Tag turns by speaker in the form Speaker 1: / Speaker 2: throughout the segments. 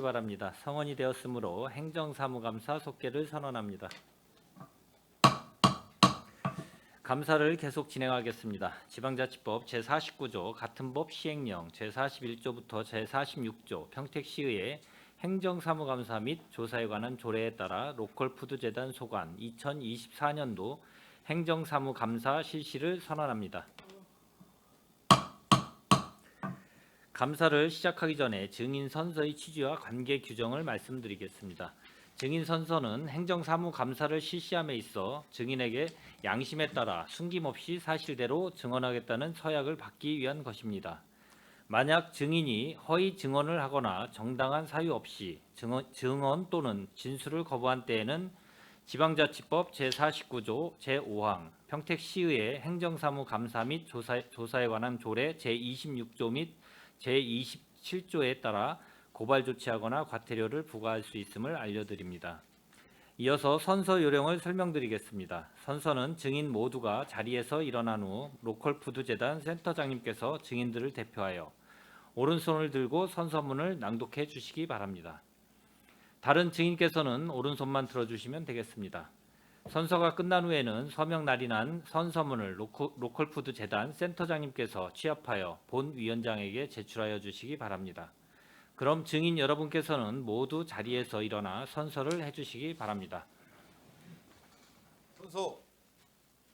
Speaker 1: 바랍니다. 성원이 되었으므로 행정사무감사 속개를 선언합니다. 감사를 계속 진행하겠습니다. 지방자치법 제49조 같은 법 시행령 제41조부터 제46조 평택시의회 행정사무감사 및 조사에 관한 조례에 따라 로컬푸드재단 소관 2024년도 행정사무감사 실시를 선언합니다. 감사를 시작하기 전에 증인 선서의 취지와 관계 규정을 말씀드리겠습니다. 증인 선서는 행정사무감사를 실시함에 있어 증인에게 양심에 따라 숨김없이 사실대로 증언하겠다는 서약을 받기 위한 것입니다. 만약 증인이 허위 증언을 하거나 정당한 사유 없이 증언 또는 진술을 거부한 때에는 지방자치법 제49조 제5항 평택시의회 행정사무감사 및 조사에 관한 조례 제26조 및 제27조에 따라 고발 조치하거나 과태료를 부과할 수 있음을 알려드립니다. 이어서 선서 요령을 설명드리겠습니다. 선서는 증인 모두가 자리에서 일어난 후 로컬푸드재단 센터장님께서 증인들을 대표하여 오른손을 들고 선서문을 낭독해 주시기 바랍니다. 다른 증인께서는 오른손만 들어주시면 되겠습니다. 선서가 끝난 후에는 서명 날인한 선서문을 로컬푸드재단 센터장님께서 취합하여 본 위원장에게 제출하여 주시기 바랍니다. 그럼 증인 여러분께서는 모두 자리에서 일어나 선서를 해주시기 바랍니다.
Speaker 2: 선서.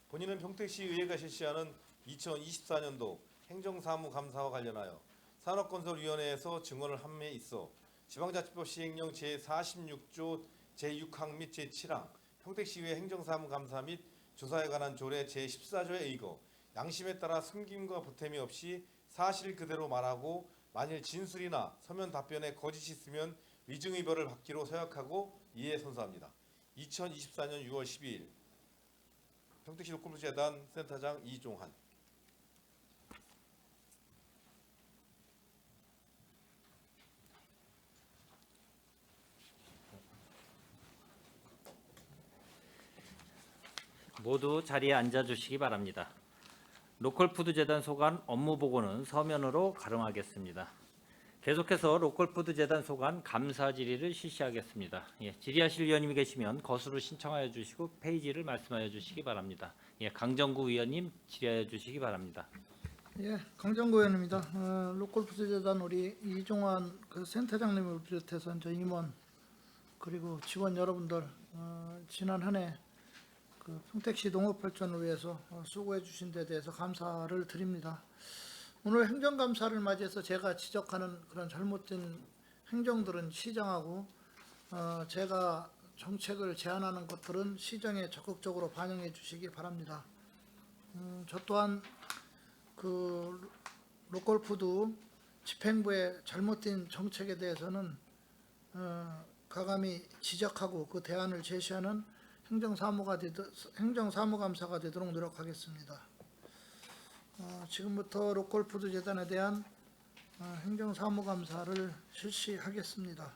Speaker 2: 본인은 평택시의회가 실시하는 2024년도 행정사무감사와 관련하여 산업건설위원회에서 증언을 함에 있어 지방자치법 시행령 제46조 제6항 및 제7항 평택시의회 행정사무감사 및 조사에 관한 조례 제14조에 의거 양심에 따라 숨김과 보탬이 없이 사실 그대로 말하고 만일 진술이나 서면 답변에 거짓이 있으면 위증의벌을 받기로 서약하고 이에 선서합니다. 2024년 6월 12일 평택시 로컬푸드재단 센터장 이종한.
Speaker 1: 모두 자리에 앉아주시기 바랍니다. 로컬푸드재단 소관 업무보고는 서면으로 가름하겠습니다. 계속해서 로컬푸드재단 소관 감사 질의를 실시하겠습니다. 질의하실 위원님이 계시면 거수를 신청하여 주시고 페이지를 말씀하여 주시기 바랍니다. 강정구 위원님 질의하여 주시기 바랍니다.
Speaker 3: 강정구 의원입니다. 로컬푸드재단 우리 이종환 센터장님을 비롯해서 저 임원 그리고 직원 여러분들 지난 한 해 평택시 농업발전을 위해서 수고해 주신 데 대해서 감사를 드립니다. 오늘 행정감사를 맞이해서 제가 지적하는 그런 잘못된 행정들은 시정하고 제가 정책을 제안하는 것들은 시정에 적극적으로 반영해 주시기 바랍니다. 저 또한 로컬푸드 집행부의 잘못된 정책에 대해서는 가감히 지적하고 그 대안을 제시하는 행정사무감사가 되도록 노력하겠습니다. 지금부터 로컬푸드재단에 대한 행정사무감사를 실시하겠습니다.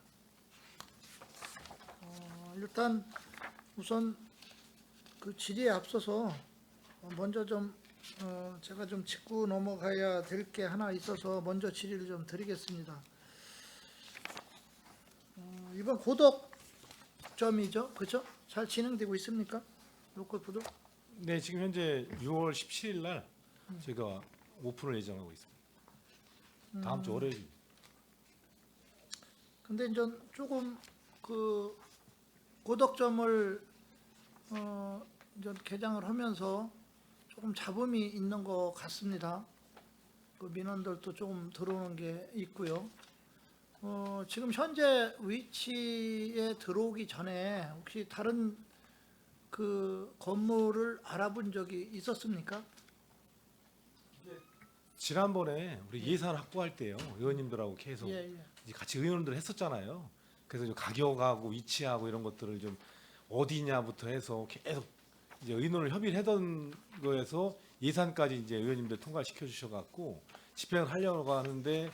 Speaker 3: 일단 우선 그 질의에 앞서서 먼저 제가 짚고 넘어가야 될 게 하나 있어서 먼저 질의를 좀 드리겠습니다. 이번 고덕점이죠, 그렇죠? 잘 진행되고 있습니까, 로컬푸드?
Speaker 2: 네, 지금 현재 6월 17일 날 제가 오픈을 예정하고 있습니다. 다음 주 월요일.
Speaker 3: 근데 이제 조금 고덕점을 이제 개장을 하면서 조금 잡음이 있는 것 같습니다. 그 민원들도 조금 들어오는 게 있고요. 지금 현재 위치에 들어오기 전에 혹시 다른 건물을 알아본 적이 있었습니까?
Speaker 2: 지난번에 우리 예산 확보할 때요, 의원님들하고 계속
Speaker 3: 예.
Speaker 2: 이제 같이 의논들 했었잖아요. 그래서 가격하고 위치하고 이런 것들을 좀 어디냐부터 해서 계속 이제 의논을 협의를 하던 거에서 예산까지 이제 의원님들 통과시켜 주셔갖고 집행을 하려고 하는데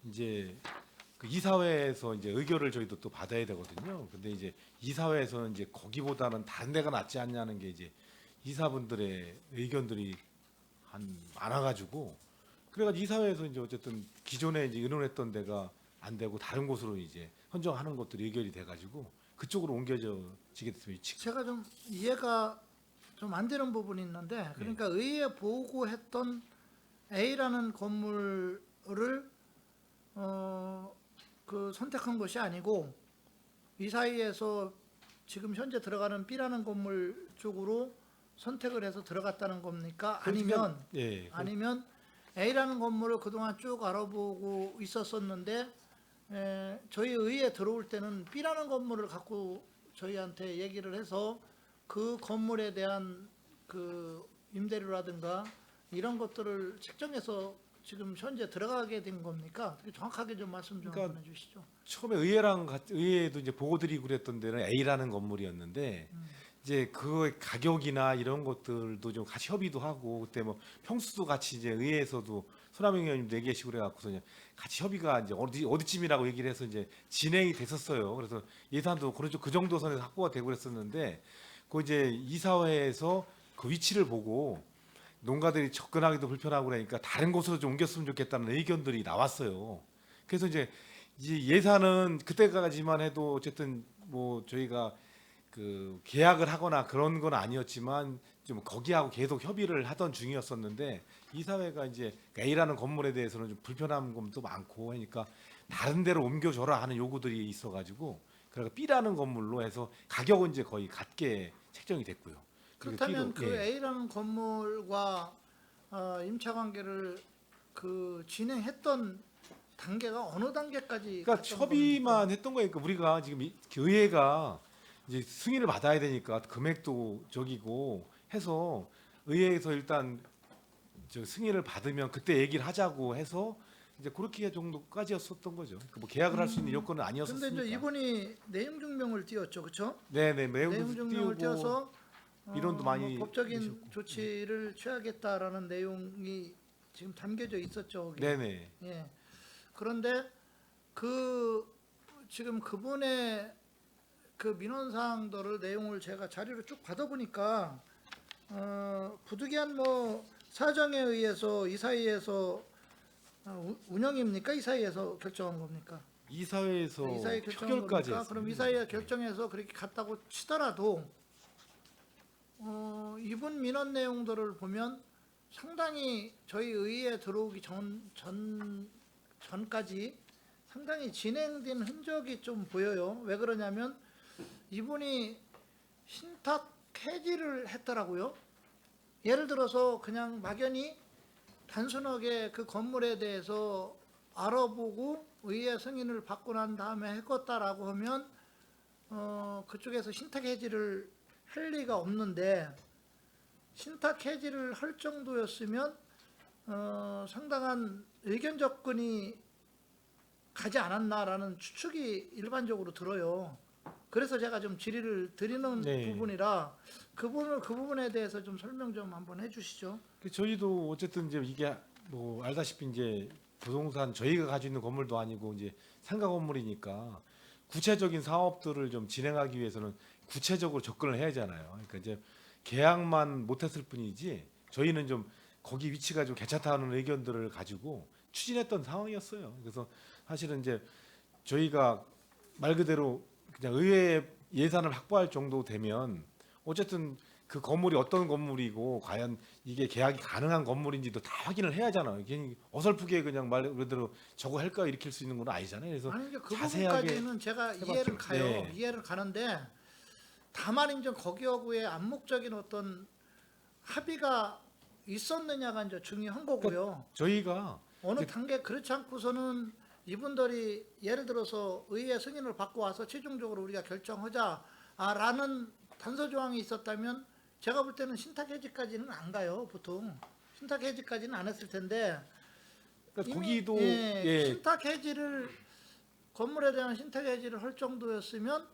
Speaker 2: 이제 그 이사회에서 이제 의결을 저희도 또 받아야 되거든요. 근데 이제 이사회에서는 이제 거기보다는 다른 데가 낫지 않냐는 게 이제 이사분들의 의견들이 많아가지고 그래가지고 이사회에서 이제 어쨌든 기존에 이제 의논했던 데가 안 되고 다른 곳으로 이제 선정하는 것들이 의결이 돼가지고 그쪽으로 옮겨지게 됐습니다. 위치가.
Speaker 3: 제가 좀 이해가 좀 안 되는 부분이 있는데, 그러니까 의회에 보고했던 A라는 건물을 그 선택한 것이 아니고 이 사이에서 지금 현재 들어가는 B라는 건물 쪽으로 선택을 해서 들어갔다는 겁니까? 아니면
Speaker 2: 예,
Speaker 3: 아니면 A라는 건물을 그동안 쭉 알아보고 있었었는데 저희 의회에 들어올 때는 B라는 건물을 갖고 저희한테 얘기를 해서 그 건물에 대한 그 임대료라든가 이런 것들을 책정해서 지금 현재 들어가게 된 겁니까? 정확하게 좀 말씀 좀
Speaker 2: 그러니까
Speaker 3: 한번 해주시죠.
Speaker 2: 처음에 의회에도 이제 보고 드리고 그랬던 데는 A라는 건물이었는데 이제 그 가격이나 이런 것들도 좀 같이 협의도 하고 그때 뭐 평수도 같이 이제 의회에서도 손아명 의원님도 얘기하시고 그래갖고서 이제 같이 협의가 이제 어디쯤이라고 얘기를 해서 이제 진행이 됐었어요. 그래서 예산도 그 정도 선에서 확보가 되고 그랬었는데 그 이제 이사회에서 그 위치를 보고 농가들이 접근하기도 불편하고 그러니까 다른 곳으로 좀 옮겼으면 좋겠다는 의견들이 나왔어요. 그래서 이제 예산은 그때까지만 해도 어쨌든 뭐 저희가 그 계약을 하거나 그런 건 아니었지만 좀 거기하고 계속 협의를 하던 중이었었는데 이사회가 이제 A라는 건물에 대해서는 좀 불편한 점도 많고 하니까 다른 데로 옮겨줘라 하는 요구들이 있어가지고 그러니까 B라는 건물로 해서 가격은 이제 거의 같게 책정이 됐고요. 그리고
Speaker 3: 그렇다면
Speaker 2: B도,
Speaker 3: 그
Speaker 2: 예.
Speaker 3: A라는 건물과 임차 관계를 그 진행했던 단계가 어느 단계까지?
Speaker 2: 그러니까
Speaker 3: 갔던
Speaker 2: 협의만
Speaker 3: 겁니까?
Speaker 2: 했던 거니까 우리가 지금 의회가 이제 승인을 받아야 되니까 금액도 저기고 해서 의회에서 일단 저 승인을 받으면 그때 얘기를 하자고 해서 이제 그렇게 정도까지였었던 거죠. 그뭐 계약을 할 수 있는 요건은
Speaker 3: 근데
Speaker 2: 아니었었으니까.
Speaker 3: 이제 이분이 내용 증명을 띄웠죠, 그렇죠?
Speaker 2: 네네 매우
Speaker 3: 내용 증명을
Speaker 2: 띄우고
Speaker 3: 띄워서
Speaker 2: 이론도 많이
Speaker 3: 법적인
Speaker 2: 내셨고.
Speaker 3: 조치를 취하겠다라는 내용이 지금 담겨져 있었죠. 거기.
Speaker 2: 네네.
Speaker 3: 예. 그런데 그 지금 그분의 그 민원 사항들을 내용을 제가 자료를 쭉 받아보니까 부득이한 뭐 사정에 의해서 이사회에서 운영입니까? 이사회에서 결정한 겁니까?
Speaker 2: 이사회에서
Speaker 3: 이사회 결정한
Speaker 2: 표결까지
Speaker 3: 겁니까?
Speaker 2: 했습니다.
Speaker 3: 그럼 이사회가 결정해서 그렇게 갔다고 치더라도 이분 민원 내용들을 보면 상당히 저희 의회에 들어오기 전까지 상당히 진행된 흔적이 좀 보여요. 왜 그러냐면 이분이 신탁 해지를 했더라고요. 예를 들어서 그냥 막연히 단순하게 그 건물에 대해서 알아보고 의회 승인을 받고 난 다음에 했겠다라고 하면 그쪽에서 신탁 해지를 할 리가 없는데 신탁 해지를 할 정도였으면 상당한 의견 접근이 가지 않았나라는 추측이 일반적으로 들어요. 그래서 제가 좀 질의를 드리는
Speaker 2: 네.
Speaker 3: 부분이라 그 부분에 대해서 좀 설명 좀 한번 해주시죠.
Speaker 2: 저희도 어쨌든 이제 이게 뭐 알다시피 이제 부동산 저희가 가지고 있는 건물도 아니고 이제 상가 건물이니까 구체적인 사업들을 좀 진행하기 위해서는 구체적으로 접근을 해야 하잖아요. 그러니까 이제 계약만 못했을 뿐이지 저희는 좀 거기 위치가 좀 괜찮다는 의견들을 가지고 추진했던 상황이었어요. 그래서 사실은 이제 저희가 말 그대로 그냥 의회 예산을 확보할 정도 되면 어쨌든 그 건물이 어떤 건물이고 과연 이게 계약이 가능한 건물인지도 다 확인을 해야 하잖아요. 괜히 어설프게 그냥 말 그대로 저거 할까 일으킬 수 있는 건 아니잖아요. 그래서
Speaker 3: 아니 이제 그
Speaker 2: 자세하게
Speaker 3: 부분까지는 제가
Speaker 2: 해봤죠.
Speaker 3: 이해를 가요.
Speaker 2: 네.
Speaker 3: 이해를 가는데 다만 이제 거기하고의 암묵적인 어떤 합의가 있었느냐가 이제 중요한 거고요.
Speaker 2: 저희가
Speaker 3: 어느 단계 그렇지 않고서는 이분들이 예를 들어서 의회 승인을 받고 와서 최종적으로 우리가 결정하자라는 단서 조항이 있었다면 제가 볼 때는 신탁 해지까지는 안 가요. 보통 신탁 해지까지는 안 했을 텐데
Speaker 2: 그러니까
Speaker 3: 이미,
Speaker 2: 거기도
Speaker 3: 신탁 해지를 건물에 대한 신탁 해지를 할 정도였으면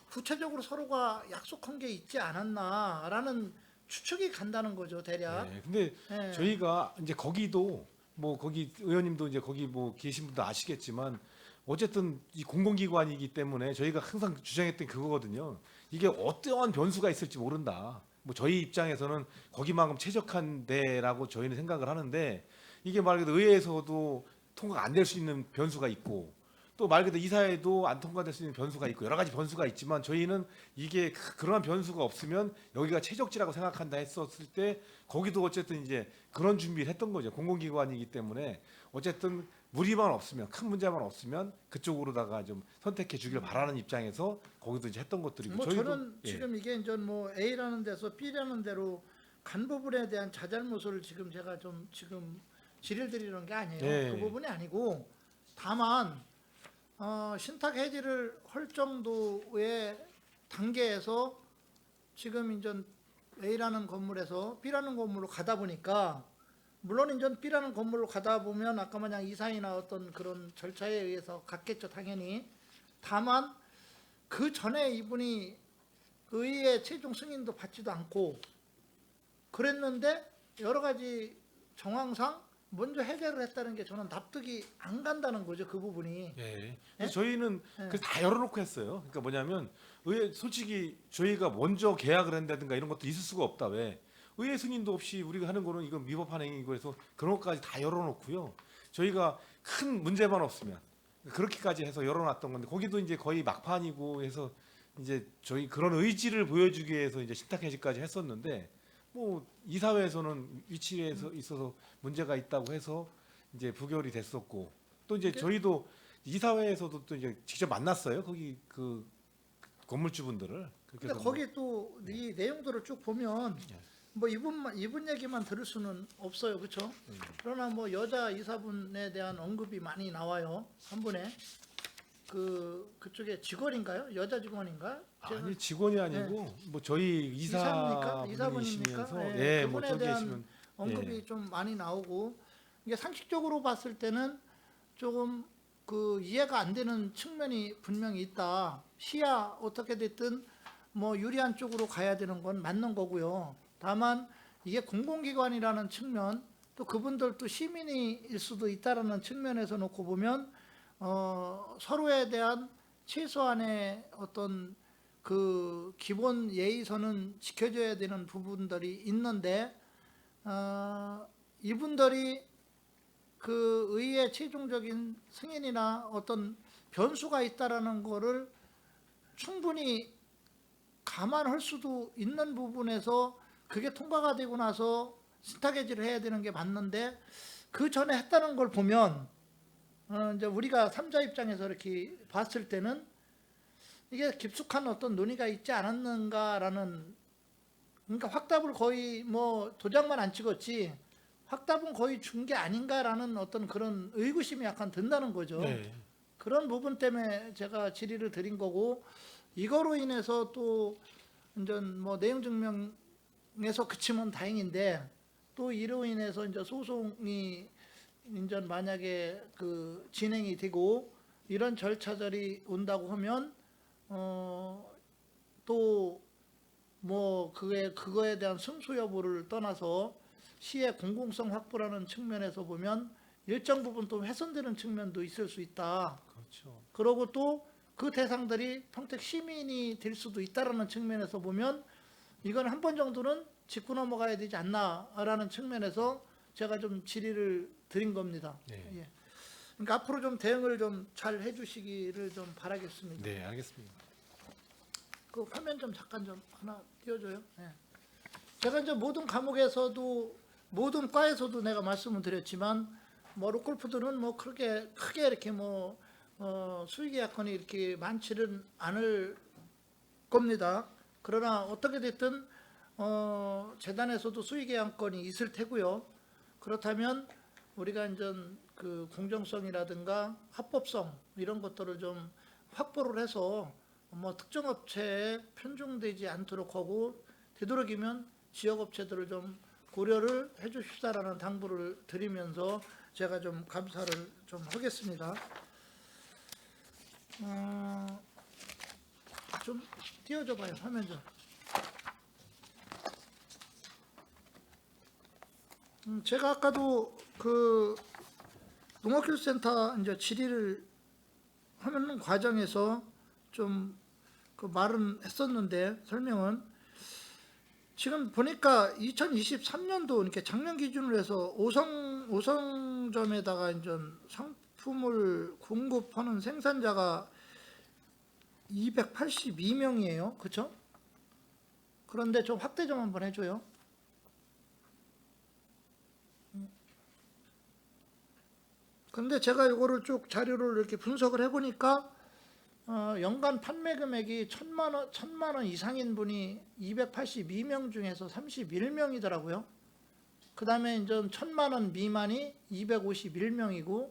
Speaker 3: 구체적으로 서로가 약속한 게 있지 않았나라는 추측이 간다는 거죠, 대략.
Speaker 2: 근데
Speaker 3: 예.
Speaker 2: 저희가 이제 거기도 뭐 거기 의원님도 이제 거기 뭐 계신 분도 아시겠지만 어쨌든 이 공공기관이기 때문에 저희가 항상 주장했던 그거거든요. 이게 어떠한 변수가 있을지 모른다. 뭐 저희 입장에서는 거기만큼 최적한 데라고 저희는 생각을 하는데 이게 말 그대로 의회에서도 통과가 안 될 수 있는 변수가 있고 또 말 그대로 이사회도 안 통과될 수 있는 변수가 있고 여러 가지 변수가 있지만 저희는 이게 그러한 변수가 없으면 여기가 최적지라고 생각한다 했었을 때 거기도 어쨌든 이제 그런 준비를 했던 거죠. 공공기관이기 때문에 어쨌든 무리만 없으면 큰 문제만 없으면 그쪽으로다가 좀 선택해 주길 바라는 입장에서 거기도 이제 했던 것들이고
Speaker 3: 뭐
Speaker 2: 저희도
Speaker 3: 저는
Speaker 2: 예.
Speaker 3: 지금 이게 이제 뭐 A라는 데서 B라는 데로 간 부분에 대한 자잘못을 지금 제가 좀 지금 질의를 드리는 게 아니에요.
Speaker 2: 네.
Speaker 3: 그 부분이 아니고 다만 신탁 해지를 할 정도의 단계에서 지금 이제 A라는 건물에서 B라는 건물로 가다 보니까 물론 이제 B라는 건물로 가다 보면 아까 마냥 이사이나 어떤 그런 절차에 의해서 갔겠죠 당연히. 다만 그 전에 이분이 의회 최종 승인도 받지도 않고 그랬는데 여러 가지 정황상 먼저 해결을 했다는 게 저는 납득이 안 간다는 거죠 그 부분이.
Speaker 2: 예. 그래서 저희는
Speaker 3: 예.
Speaker 2: 그래서 다 열어놓고 했어요. 그러니까 뭐냐면 의회 솔직히 저희가 먼저 계약을 한다든가 이런 것도 있을 수가 없다. 왜? 의회 승인도 없이 우리가 하는 거는 이건 위법한 행위고 해서 그런 것까지 다 열어놓고요. 저희가 큰 문제만 없으면 그렇게까지 해서 열어놨던 건데 거기도 이제 거의 막판이고 해서 이제 저희 그런 의지를 보여주기 위해서 이제 신탁 해지까지 했었는데 뭐 이사회에서는 위치에서 있어서 문제가 있다고 해서 이제 부결이 됐었고 또 이제 저희도 이사회에서도 또 이제 직접 만났어요. 거기 그 건물주분들을.
Speaker 3: 근데
Speaker 2: 그래서
Speaker 3: 거기 또 이 내용들을 쭉 보면 뭐 이분 얘기만 들을 수는 없어요, 그렇죠? 그러나 뭐 여자 이사분에 대한 언급이 많이 나와요 한 분에. 그쪽에 직원인가요? 여자 직원인가?
Speaker 2: 아니 직원이 아니고 뭐 저희
Speaker 3: 이사입니까?
Speaker 2: 이사분이시면서
Speaker 3: 예,
Speaker 2: 예, 뭐
Speaker 3: 그분에
Speaker 2: 저기
Speaker 3: 대한
Speaker 2: 계시면
Speaker 3: 언급이
Speaker 2: 예.
Speaker 3: 좀 많이 나오고 이게 상식적으로 봤을 때는 조금 그 이해가 안 되는 측면이 분명히 있다. 시야 어떻게 됐든 뭐 유리한 쪽으로 가야 되는 건 맞는 거고요. 다만 이게 공공기관이라는 측면 또 그분들도 시민일 수도 있다라는 측면에서 놓고 보면 서로에 대한 최소한의 어떤 그 기본 예의선은 지켜줘야 되는 부분들이 있는데 이분들이 그 의회 최종적인 승인이나 어떤 변수가 있다라는 거를 충분히 감안할 수도 있는 부분에서 그게 통과가 되고 나서 신탁해지를 해야 되는 게 맞는데 그 전에 했다는 걸 보면 이제 우리가 3자 입장에서 이렇게 봤을 때는 이게 깊숙한 어떤 논의가 있지 않았는가라는, 그러니까 확답을 거의 뭐 도장만 안 찍었지 확답은 거의 준 게 아닌가라는 어떤 그런 의구심이 약간 든다는 거죠.
Speaker 2: 네.
Speaker 3: 그런 부분 때문에 제가 질의를 드린 거고 이거로 인해서 또 이제 뭐 내용 증명에서 그치면 다행인데 또 이로 인해서 이제 소송이 이제 만약에 그 진행이 되고 이런 절차들이 온다고 하면 또 뭐 그거에 대한 승소 여부를 떠나서 시의 공공성 확보라는 측면에서 보면 일정 부분 또 훼손되는 측면도 있을 수 있다.
Speaker 2: 그렇죠.
Speaker 3: 그러고 또 그 대상들이 평택 시민이 될 수도 있다라는 측면에서 보면 이건 한 번 정도는 짚고 넘어가야 되지 않나라는 측면에서 제가 좀 질의를 드린 겁니다.
Speaker 2: 네.
Speaker 3: 예. 그러니까 앞으로 좀 대응을 좀 잘 해주시기를 좀 바라겠습니다.
Speaker 2: 네, 알겠습니다.
Speaker 3: 그 화면 좀 잠깐 좀 하나 띄워줘요. 예. 제가 이제 모든 과목에서도 모든 과에서도 내가 말씀을 드렸지만 뭐 롯골프들은 뭐 크게 이렇게 뭐 수의계약건이 이렇게 많지는 않을 겁니다. 그러나 어떻게 됐든 재단에서도 수의계약건이 있을 테고요. 그렇다면 우리가 이제 그 공정성이라든가 합법성 이런 것들을 좀 확보를 해서 뭐 특정 업체에 편중되지 않도록 하고 되도록이면 지역 업체들을 좀 고려를 해주십사라는 당부를 드리면서 제가 좀 감사를 좀 하겠습니다. 좀 띄워줘봐요 화면 좀. 제가 아까도 그 농업기술센터 이제 질의를 하는 과정에서 좀 그 말은 했었는데 설명은 지금 보니까 2023년도 이렇게 작년 기준으로 해서 5성점에다가 이제 식품을 공급하는 생산자가 282명이에요. 그렇죠? 그런데 좀 확대 좀 한번 해줘요. 그런데 제가 이거를 쭉 자료를 이렇게 분석을 해보니까 연간 판매 금액이 1,000만 원 이상인 분이 282명 중에서 31명이더라고요. 그 다음에 이제 1,000만 원 미만이 251명이고,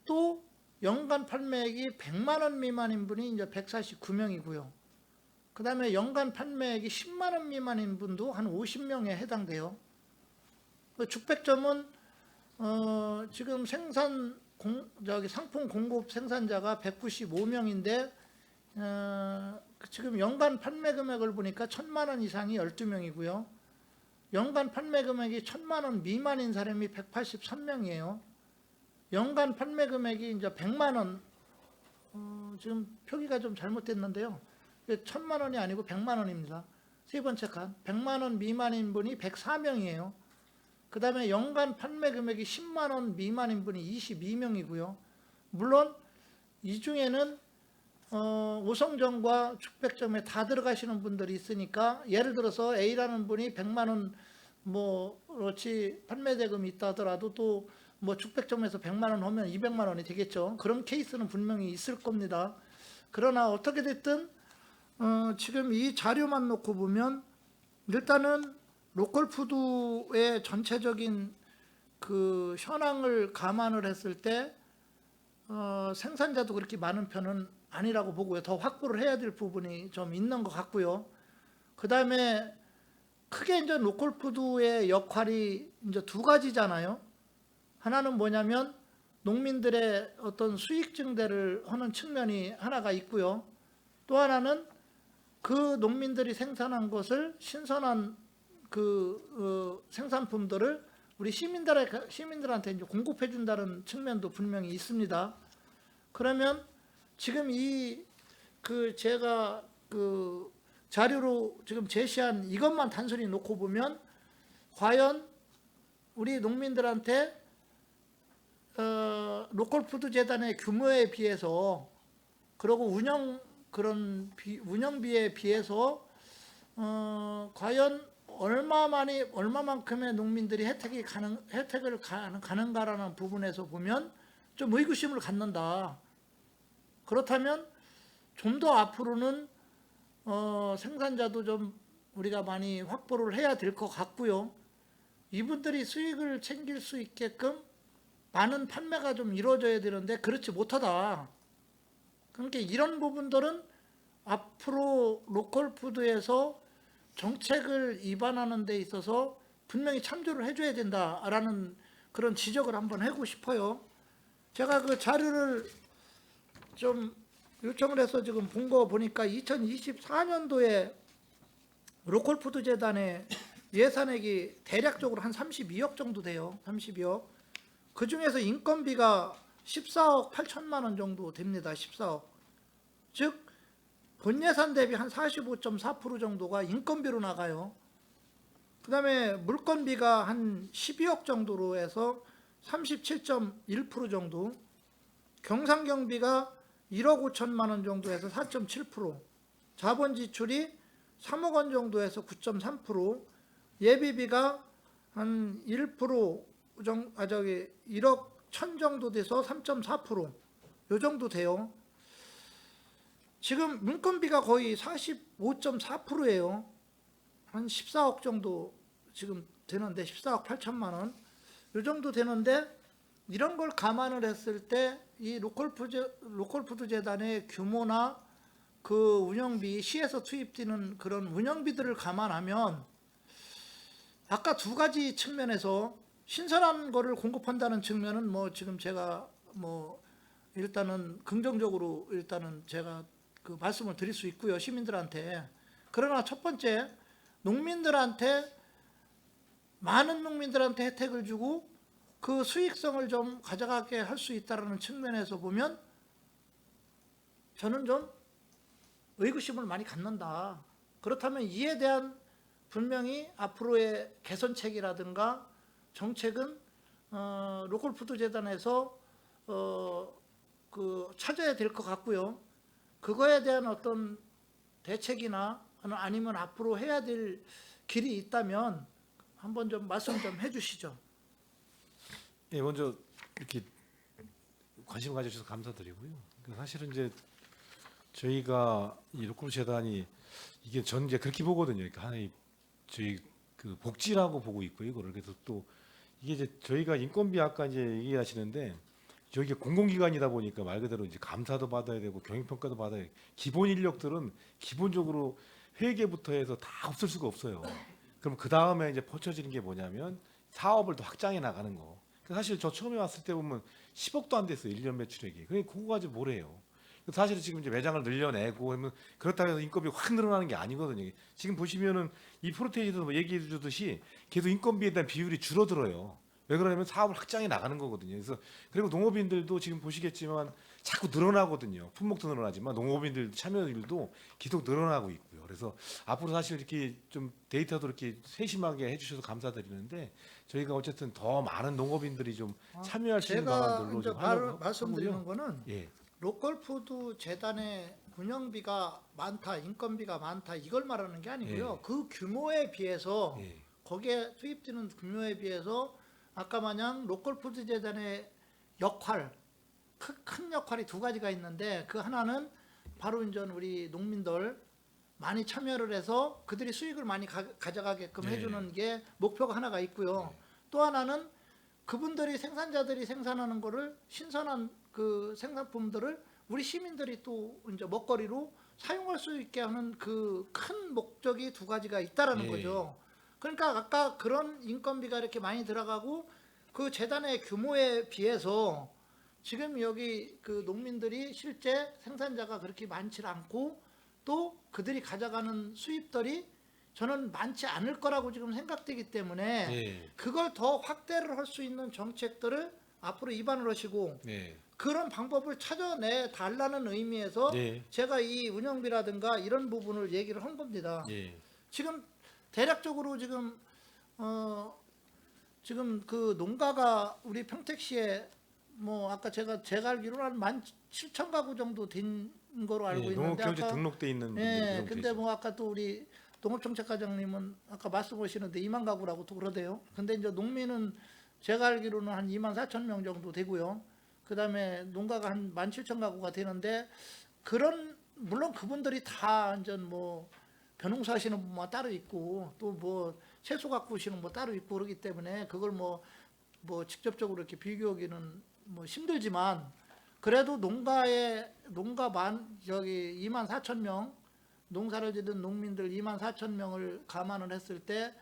Speaker 3: 또 연간 판매액이 100만 원 미만인 분이 이제 149명이고요. 그 다음에 연간 판매액이 10만 원 미만인 분도 한 50명에 해당돼요. 죽백점은 지금 상품 공급 생산자가 195명인데 지금 연간 판매 금액을 보니까 1,000만 원 이상이 12명이고요. 연간 판매 금액이 1,000만 원 미만인 사람이 183명이에요. 연간 판매 금액이 이제 100만 원, 지금 표기가 좀 잘못됐는데요. 1,000만 원이 아니고 100만 원입니다. 세 번째 칸, 100만 원 미만인 분이 104명이에요. 그 다음에 연간 판매 금액이 10만 원 미만인 분이 22명이고요. 물론 이 중에는 오성정과 죽백점에 다 들어가시는 분들이 있으니까, 예를 들어서 A라는 분이 100만 원 그렇지 판매 대금이 있다 하더라도 또 죽백점에서 100만 원 하면 200만 원이 되겠죠. 그런 케이스는 분명히 있을 겁니다. 그러나 어떻게 됐든 지금 이 자료만 놓고 보면 일단은 로컬푸드의 전체적인 그 현황을 감안을 했을 때 생산자도 그렇게 많은 편은 아니라고 보고요. 더 확보를 해야 될 부분이 좀 있는 것 같고요. 그 다음에 크게 이제 로컬푸드의 역할이 이제 두 가지잖아요. 하나는 뭐냐면 농민들의 어떤 수익 증대를 하는 측면이 하나가 있고요. 또 하나는 그 농민들이 생산한 것을 신선한 생산품들을 우리 시민들한테 이제 공급해 준다는 측면도 분명히 있습니다. 그러면 지금 제가 자료로 지금 제시한 이것만 단순히 놓고 보면 과연 우리 농민들한테 로컬푸드 재단의 규모에 비해서, 그리고 운영비에 비해서 과연 얼마만큼의 농민들이 혜택을 가는가라는 부분에서 보면 좀 의구심을 갖는다. 그렇다면 좀 더 앞으로는 생산자도 좀 우리가 많이 확보를 해야 될 것 같고요. 이분들이 수익을 챙길 수 있게끔 많은 판매가 좀 이루어져야 되는데 그렇지 못하다. 그러니까 이런 부분들은 앞으로 로컬푸드에서 정책을 위반하는 데 있어서 분명히 참조를 해줘야 된다라는 그런 지적을 한번 하고 싶어요. 제가 그 자료를 좀 요청을 해서 지금 본 거 보니까 2024년도에 로컬푸드 재단의 예산액이 대략적으로 한 32억 정도 돼요. 32억. 그 중에서 인건비가 14억 8천만 원 정도 됩니다. 14억. 즉 본 예산 대비 한 45.4% 정도가 인건비로 나가요. 그 다음에 물건비가 한 12억 정도로 해서 37.1% 정도, 경상경비가 1억 5천만 원 정도 해서 4.7%, 자본 지출이 3억 원 정도 해서 9.3%, 예비비가 한 1% 1억 1천 정도 돼서 3.4%, 요 정도 돼요. 지금 물건비가 거의 45.4%예요. 한 14억 정도 지금 되는데, 14억 8천만 원, 요 정도 되는데, 이런 걸 감안을 했을 때 이 로컬푸드 재단의 규모나 그 운영비, 시에서 투입되는 그런 운영비들을 감안하면 아까 두 가지 측면에서 신선한 거를 공급한다는 측면은 지금 제가 일단은 긍정적으로 일단은 제가 그 말씀을 드릴 수 있고요, 시민들한테. 그러나 첫 번째, 많은 농민들한테 혜택을 주고 그 수익성을 좀 가져가게 할 수 있다는 측면에서 보면 저는 좀 의구심을 많이 갖는다. 그렇다면 이에 대한 분명히 앞으로의 개선책이라든가 정책은 로컬푸드 재단에서 그 찾아야 될 것 같고요. 그거에 대한 어떤 대책이나 아니면 앞으로 해야 될 길이 있다면 한번 좀 말씀 좀 해주시죠.
Speaker 4: 예, 먼저 이렇게 관심 가져주셔서 감사드리고요. 사실은 이제 저희가 이 로컬 재단이 이게 전 이제 그렇게 보거든요. 그러니까 하나의 저희 그 복지라고 보고 있고요. 이거를 그래서 또 이게 이제 저희가 인건비 아까 이제 얘기하시는데 저희가 공공기관이다 보니까 말 그대로 이제 감사도 받아야 되고 경영평가도 받아야 되고 기본 인력들은 기본적으로 회계부터 해서 다 없을 수가 없어요. 그럼 그 다음에 이제 퍼쳐지는 게 뭐냐면 사업을 더 확장해 나가는 거. 사실 저 처음에 왔을 때 보면 10억도 안 됐어요. 1년 매출액이. 그러니까 그거 가지고 뭘 해요. 사실은 지금 이제 매장을 늘려내고 하면 그렇다고 해서 인건비 확 늘어나는 게 아니거든요. 지금 보시면은 이 프로테이지도 뭐 얘기해 주듯이 계속 인건비에 대한 비율이 줄어들어요. 왜 그러냐면 사업을 확장해 나가는 거거든요. 그래서 그리고 농업인들도 지금 보시겠지만 자꾸 늘어나거든요. 품목도 늘어나지만 농업인들 참여율도 계속 늘어나고 있고요. 그래서 앞으로 사실 이렇게 좀 데이터도 이렇게 세심하게 해주셔서 감사드리는데 저희가 어쨌든 더 많은 농업인들이 좀 참여할 수 있는
Speaker 3: 제가
Speaker 4: 방안들로
Speaker 3: 이제
Speaker 4: 좀 하려고
Speaker 3: 말씀드리는
Speaker 4: 하고요.
Speaker 3: 거는
Speaker 4: 예,
Speaker 3: 로컬푸드 재단의 운영비가 많다, 인건비가 많다 이걸 말하는 게 아니고요.
Speaker 4: 예.
Speaker 3: 그 규모에 비해서
Speaker 4: 예,
Speaker 3: 거기에 투입되는 규모에 비해서 아까 마냥 로컬푸드 재단의 역할, 큰 역할이 두 가지가 있는데 그 하나는 바로 이제 우리 농민들 많이 참여를 해서 그들이 수익을 많이 가져가게끔
Speaker 4: 네.
Speaker 3: 해주는 게 목표가 하나가 있고요. 또 하나는 그분들이 생산자들이 생산하는 거를 신선한 그 생산품들을 우리 시민들이 또 이제 먹거리로 사용할 수 있게 하는 그 큰 목적이 두 가지가 있다라는
Speaker 4: 예.
Speaker 3: 거죠. 그러니까 아까 그런 인건비가 이렇게 많이 들어가고 그 재단의 규모에 비해서 지금 여기 그 농민들이 실제 생산자가 그렇게 많지 않고 또 그들이 가져가는 수입들이 저는 많지 않을 거라고 지금 생각되기 때문에
Speaker 4: 예,
Speaker 3: 그걸 더 확대를 할 수 있는 정책들을 앞으로 입안을 하시고
Speaker 4: 예,
Speaker 3: 그런 방법을 찾아내 달라는 의미에서
Speaker 4: 예,
Speaker 3: 제가 이 운영비라든가 이런 부분을 얘기를 한 겁니다.
Speaker 4: 예,
Speaker 3: 지금 대략적으로 지금 그 농가가 우리 평택시에 뭐 아까 제가 알기로는 한 17,000가구 정도 된 거로 알고
Speaker 4: 예,
Speaker 3: 있는데
Speaker 4: 농업기업체
Speaker 3: 아까
Speaker 4: 등록돼 있는 분들
Speaker 3: 예,
Speaker 4: 구성돼
Speaker 3: 근데
Speaker 4: 있어요.
Speaker 3: 뭐 아까 또 우리 농업정책과장님은 아까 말씀하시는데 2만 가구라고 또 그러대요. 근데 이제 농민은 제가 알기로는 한 2만 4천 명 정도 되고요. 그다음에 농가가 한 17,000가구가 되는데 물론 그분들이 다 이제 뭐 벼농사 하시는 분만 따로 있고 또 뭐 채소 가꾸시는 뭐 따로 있고 그러기 때문에 그걸 뭐 직접적으로 이렇게 비교하기는 뭐 힘들지만 그래도 농가만 저기 2만 4천 명 농사를 짓는 농민들 2만 4천 명을 감안을 했을 때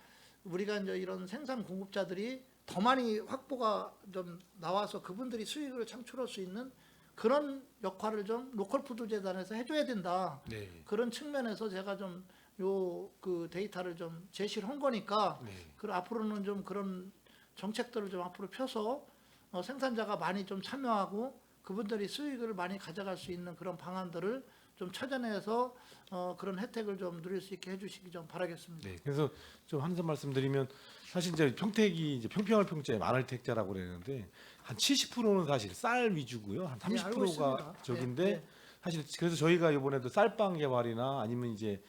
Speaker 3: 우리가 이제 이런 생산 공급자들이 더 많이 확보가 좀 나와서 그분들이 수익을 창출할 수 있는 그런 역할을 좀 로컬푸드 재단에서 해줘야 된다.
Speaker 4: 네,
Speaker 3: 그런 측면에서 제가 좀 그 데이터를 좀 제시를 한 거니까
Speaker 4: 네,
Speaker 3: 그 앞으로는 좀 그런 정책들을 좀 앞으로 펴서 생산자가 많이 좀 참여하고 그분들이 수익을 많이 가져갈 수 있는 그런 방안들을 좀 찾아내서 그런 혜택을 좀 누릴 수 있게 해주시기 좀 바라겠습니다.
Speaker 4: 네. 그래서 좀 한 말씀드리면 사실 이제 평택이 이제 평평할 평자에 만할 택자라고 그러는데 한 70%는 사실 쌀 위주고요. 한
Speaker 3: 네, 알고
Speaker 4: 30%가
Speaker 3: 있습니다.
Speaker 4: 저긴데
Speaker 3: 네, 네.
Speaker 4: 사실 그래서 저희가 이번에도 쌀빵 개발이나 아니면 이제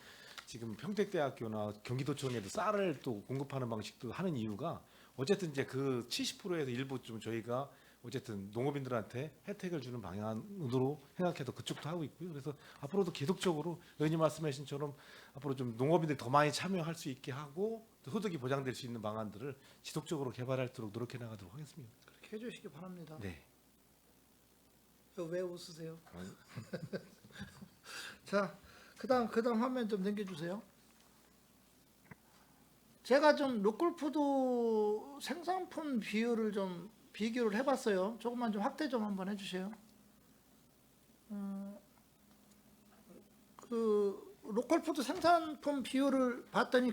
Speaker 4: 지금 평택대학교나 경기도청에도 쌀을 또 공급하는 방식도 하는 이유가 어쨌든 이제 그 70%에서 일부 좀 저희가 어쨌든 농업인들한테 혜택을 주는 방향으로 생각해서 그쪽도 하고 있고요. 그래서 앞으로도 계속적으로 의원님 말씀하신처럼 앞으로 좀 농업인들이 더 많이 참여할 수 있게 하고 또 소득이 보장될 수 있는 방안들을 지속적으로 개발하도록 노력해 나가도록 하겠습니다.
Speaker 3: 그렇게 해주시기 바랍니다.
Speaker 4: 네.
Speaker 3: 왜 웃으세요? 자, 그다음 화면 좀 넘겨주세요. 제가 좀 로컬푸드 생산품 비율을 좀 비교를 해봤어요. 조금만 좀 확대 좀 한번 해주세요. 그 로컬푸드 생산품 비율을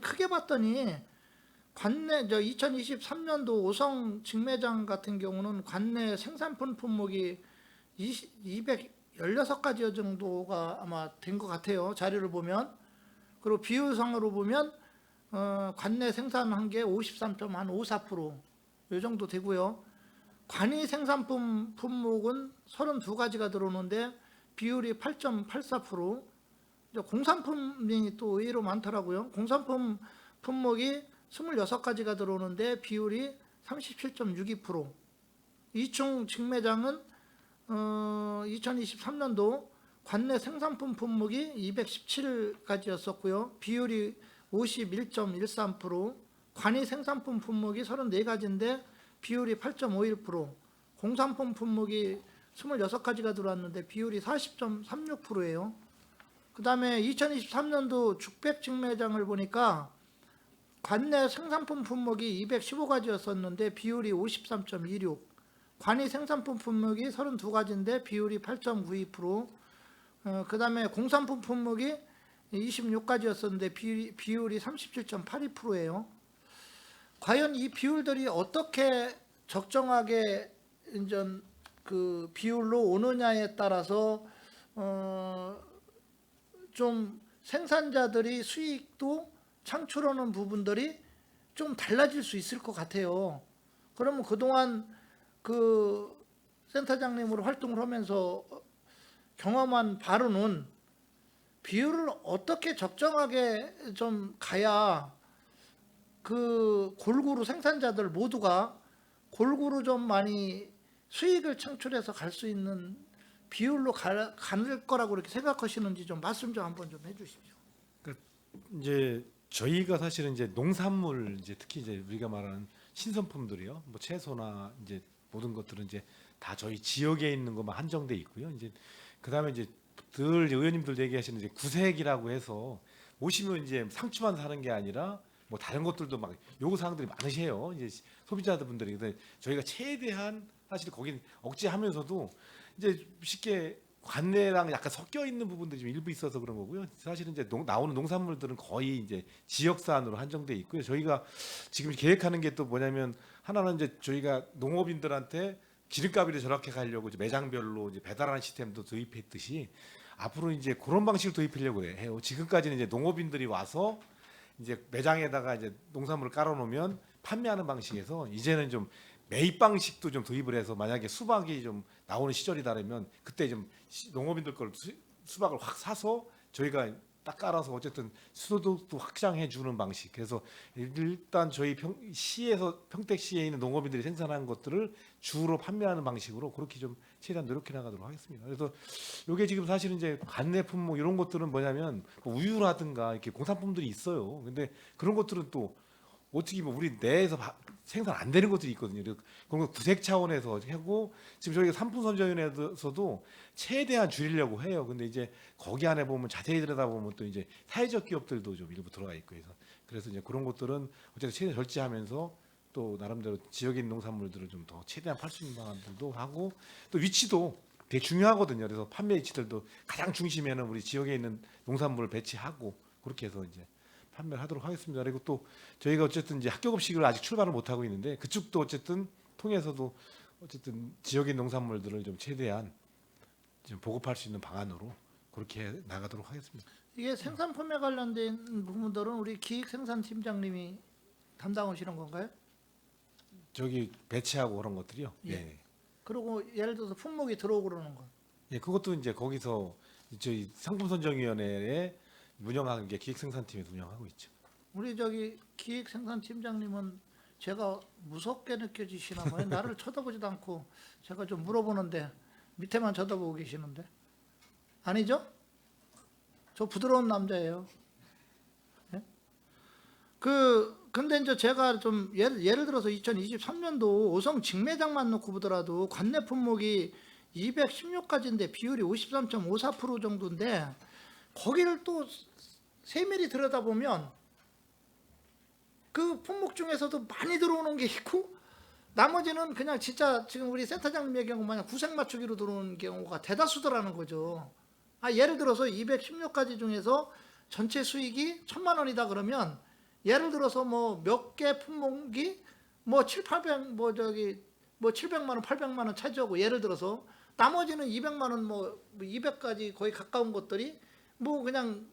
Speaker 3: 크게 봤더니 관내 2023년도 오성 직매장 같은 경우는 관내 생산품 품목이 216가지 정도가 아마 된 것 같아요. 자료를 보면. 그리고 비율상으로 보면 관내 생산한 게 53.54%이 정도 되고요. 관이 생산품 품목은 32가지가 들어오는데 비율이 8.84%. 공산품이 또 의외로 많더라고요. 공산품 품목이 26가지가 들어오는데 비율이 37.62%. 이중 직매장은 2023년도 관내 생산품 품목이 217가지였었고요. 비율이 51.13%. 관이 생산품 품목이 34가지인데 비율이 8.51%. 공산품 품목이 26가지가 들어왔는데 비율이 40.36%예요. 그 다음에 2023년도 죽백 직매장을 보니까 관내 생산품 품목이 215가지였었는데 비율이 53.26. 관이 생산품 품목이 32가지인데 비율이 8.92%. 그 다음에 공산품 품목이 26가지였었는데 비율이 37.82%예요. 과연 이 비율들이 어떻게 적정하게 이제 그 비율로 오느냐에 따라서 좀 생산자들이 수익도 창출하는 부분들이 좀 달라질 수 있을 것 같아요. 그러면 그동안 그 센터장님으로 활동을 하면서 경험한 바로는 비율을 어떻게 적정하게 좀 가야 그 골고루 생산자들 모두가 골고루 좀 많이 수익을 창출해서 갈 수 있는 비율로 갈 거라고 이렇게 생각하시는지 좀 말씀 좀 한번 좀 해주십시오.
Speaker 4: 이제 저희가 사실은 이제 농산물 이제 특히 이제 우리가 말하는 신선품들이요, 뭐 채소나 이제 모든 것들은 이제 다 저희 지역에 있는 것만 한정돼 있고요. 이제 그다음에 이제 늘 의원님들 얘기하시는 이제 구색이라고 해서 오시면 이제 상추만 사는 게 아니라 뭐 다른 것들도 막 요구 사항들이 많으세요. 이제 소비자분들이. 근데 저희가 최대한 사실 거긴 억제하면서도 이제 쉽게 관내랑 약간 섞여 있는 부분들이 좀 일부 있어서 그런 거고요. 사실은 이제 나오는 농산물들은 거의 이제 지역산으로 한정돼 있고요. 저희가 지금 계획하는 게 또 뭐냐면 하나는 이제 저희가 농업인들한테 기름값이 저렇게 가려고 이제 매장별로 이제 배달하는 시스템도 도입했듯이 앞으로 이제 그런 방식을 도입하려고 해요. 지금까지는 이제 농업인들이 와서 이제 매장에다가 이제 농산물을 깔아놓으면 판매하는 방식에서 이제는 좀 매입 방식도 좀 도입을 해서 만약에 수박이 좀 나오는 시절이다라면 그때 좀 농업인들 걸 수박을 확 사서 저희가 딱 깔아서 어쨌든 수도도 확장해 주는 방식. 그래서 일단 저희 시에서 평택시에 있는 농업인들이 생산한 것들을 주로 판매하는 방식으로 그렇게 좀 최대한 노력해 나가도록 하겠습니다. 그래서 이게 지금 사실은 이제 관내 품목 이런 것들은 뭐냐면 뭐 우유라든가 이렇게 공산품들이 있어요. 근데 그런 것들은 또 어떻게 뭐 우리 내에서 생산 안 되는 것들이 있거든요. 그런 거 구색 차원에서 하고 지금 저희가 상품선정위원회에서도 최대한 줄이려고 해요. 근데 이제 거기 안에 보면 자세히 들여다보면 또 이제 사회적 기업들도 좀 일부 들어가 있고 그래서 이제 그런 것들은 어쨌든 최대한 절제하면서 또 나름대로 지역에 있는 농산물들을 좀 더 최대한 팔 수 있는 방안들도 하고 또 위치도 되게 중요하거든요. 그래서 판매 위치들도 가장 중심에는 우리 지역에 있는 농산물을 배치하고 그렇게 해서 이제 판매를 하도록 하겠습니다. 그리고 또 저희가 어쨌든 이제 학교급식을 아직 출발을 못 하고 있는데 그쪽도 어쨌든 통해서도 어쨌든 지역의 농산물들을 좀 최대한 좀 보급할 수 있는 방안으로 그렇게 해 나가도록 하겠습니다.
Speaker 3: 이게 생산품에 관련된 부분들은 우리 기획생산팀장님이 담당하시는 건가요?
Speaker 4: 저기 배치하고 그런 것들이요.
Speaker 3: 예.
Speaker 4: 예.
Speaker 3: 그리고 예를 들어서 품목이 들어오고 그러는 거.
Speaker 4: 예, 그것도 이제 거기서 저희 상품선정위원회에 운영하는 게 기획생산팀에서 운영하고 있죠.
Speaker 3: 우리 저기 기획생산팀장님은 제가 무섭게 느껴지시나 봐요. 나를 쳐다보지도 않고 제가 좀 물어보는데 밑에만 쳐다보고 계시는데 아니죠? 저 부드러운 남자예요. 예? 근데 이제 제가 좀 예를 들어서 2023년도 오성 직매장만 놓고 보더라도 관내 품목이 216가지인데 비율이 53.54% 정도인데 거기를 또 세밀히 들여다보면 그 품목 중에서도 많이 들어오는 게 있고 나머지는 그냥 진짜 지금 우리 센터장님 얘기한 것마냥 구색 맞추기로 들어오는 경우가 대다수더라는 거죠. 예를 들어서 216가지 중에서 전체 수익이 1,000만 원이다 그러면 예를 들어서 뭐 몇 개 품목이 뭐 700만 원, 800만 원 차지하고 예를 들어서 나머지는 200만 원 뭐 200까지 거의 가까운 것들이 뭐 그냥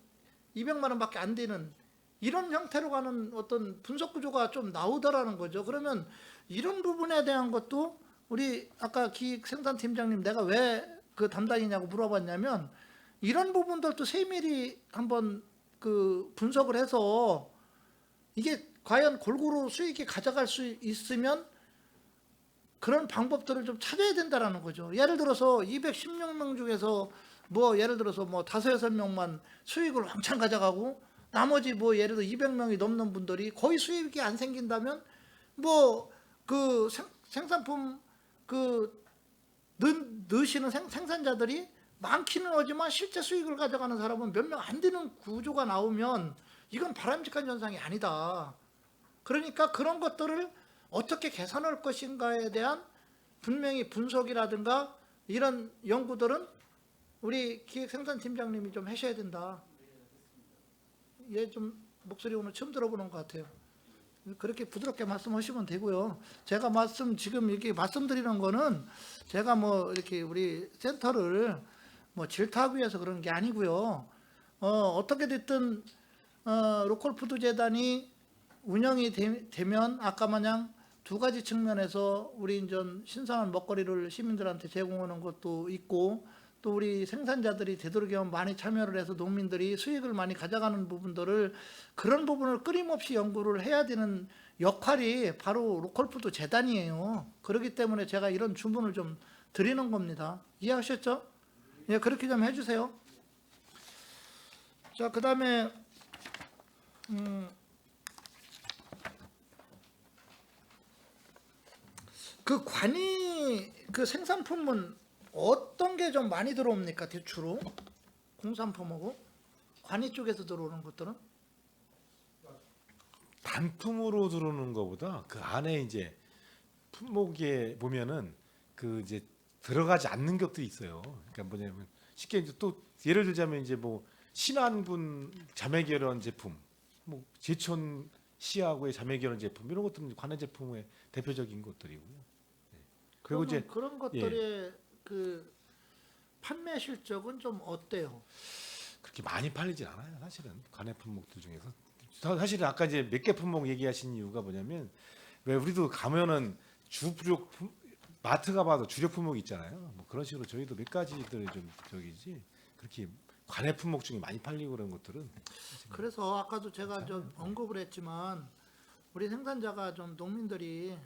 Speaker 3: 200만 원밖에 안 되는 이런 형태로 가는 어떤 분석 구조가 좀 나오더라는 거죠. 그러면 이런 부분에 대한 것도 우리 아까 기획생산팀장님 내가 왜 그 담당이냐고 물어봤냐면 이런 부분들도 세밀히 한번 그 분석을 해서 이게 과연 골고루 수익이 가져갈 수 있으면 그런 방법들을 좀 찾아야 된다라는 거죠. 예를 들어서 216명 중에서 뭐 예를 들어서 뭐 5-6명만 수익을 왕창 가져가고 나머지 뭐 예를 들어 200명이 넘는 분들이 거의 수익이 안 생긴다면 뭐 그 생산품 그 넣으시는 생산자들이 많기는 하지만 실제 수익을 가져가는 사람은 몇 명 안 되는 구조가 나오면 이건 바람직한 현상이 아니다. 그러니까 그런 것들을 어떻게 개선할 것인가에 대한 분명히 분석이라든가 이런 연구들은 우리 기획생산팀장님이 좀 하셔야 된다. 얘 좀 목소리 오늘 처음 들어보는 것 같아요. 그렇게 부드럽게 말씀하시면 되고요. 제가 지금 이렇게 말씀드리는 거는 제가 뭐 이렇게 우리 센터를 뭐 질타하기 위해서 그런 게 아니고요. 어떻게 됐든 로컬푸드 재단이 운영이 되면 아까 마냥 두 가지 측면에서 우리 이제 신선한 먹거리를 시민들한테 제공하는 것도 있고 또 우리 생산자들이 되도록이면 많이 참여를 해서 농민들이 수익을 많이 가져가는 부분들을 그런 부분을 끊임없이 연구를 해야 되는 역할이 바로 로컬푸드 재단이에요. 그렇기 때문에 제가 이런 주문을 좀 드리는 겁니다. 이해하셨죠? 예, 그렇게 좀 해주세요. 자, 그 다음에 그 관이 그 생산품은 어떤 게 좀 많이 들어옵니까? 대추로 공산품하고 관이 쪽에서 들어오는 것들은
Speaker 4: 단품으로 들어오는 것보다 그 안에 이제 품목에 보면은 그 이제 들어가지 않는 것도 있어요. 그러니까 뭐냐면 쉽게 이제 또 예를 들자면 이제 뭐 신안군 자매결연 제품, 뭐 제천 시하고의 자매결연 제품 이런 것들은 관내 제품의 대표적인 것들이고요. 그리고 이제
Speaker 3: 그런 것들의 그 판매 실적은 좀 어때요?
Speaker 4: 그렇게 많이 팔리진 않아요. 사실은 관내 품목들 중에서 사실은 아까 이제 몇 개 품목 얘기하신 이유가 뭐냐면 왜 우리도 가면은 주력 마트 가봐도 주력 품목 있잖아요. 뭐 그런 식으로 저희도 몇 가지들 좀 저기지 그렇게 관내 품목 중에 많이 팔리고 그런 것들은
Speaker 3: 그래서 아까도 제가 좀 언급을 했지만 우리 생산자가 좀 농민들이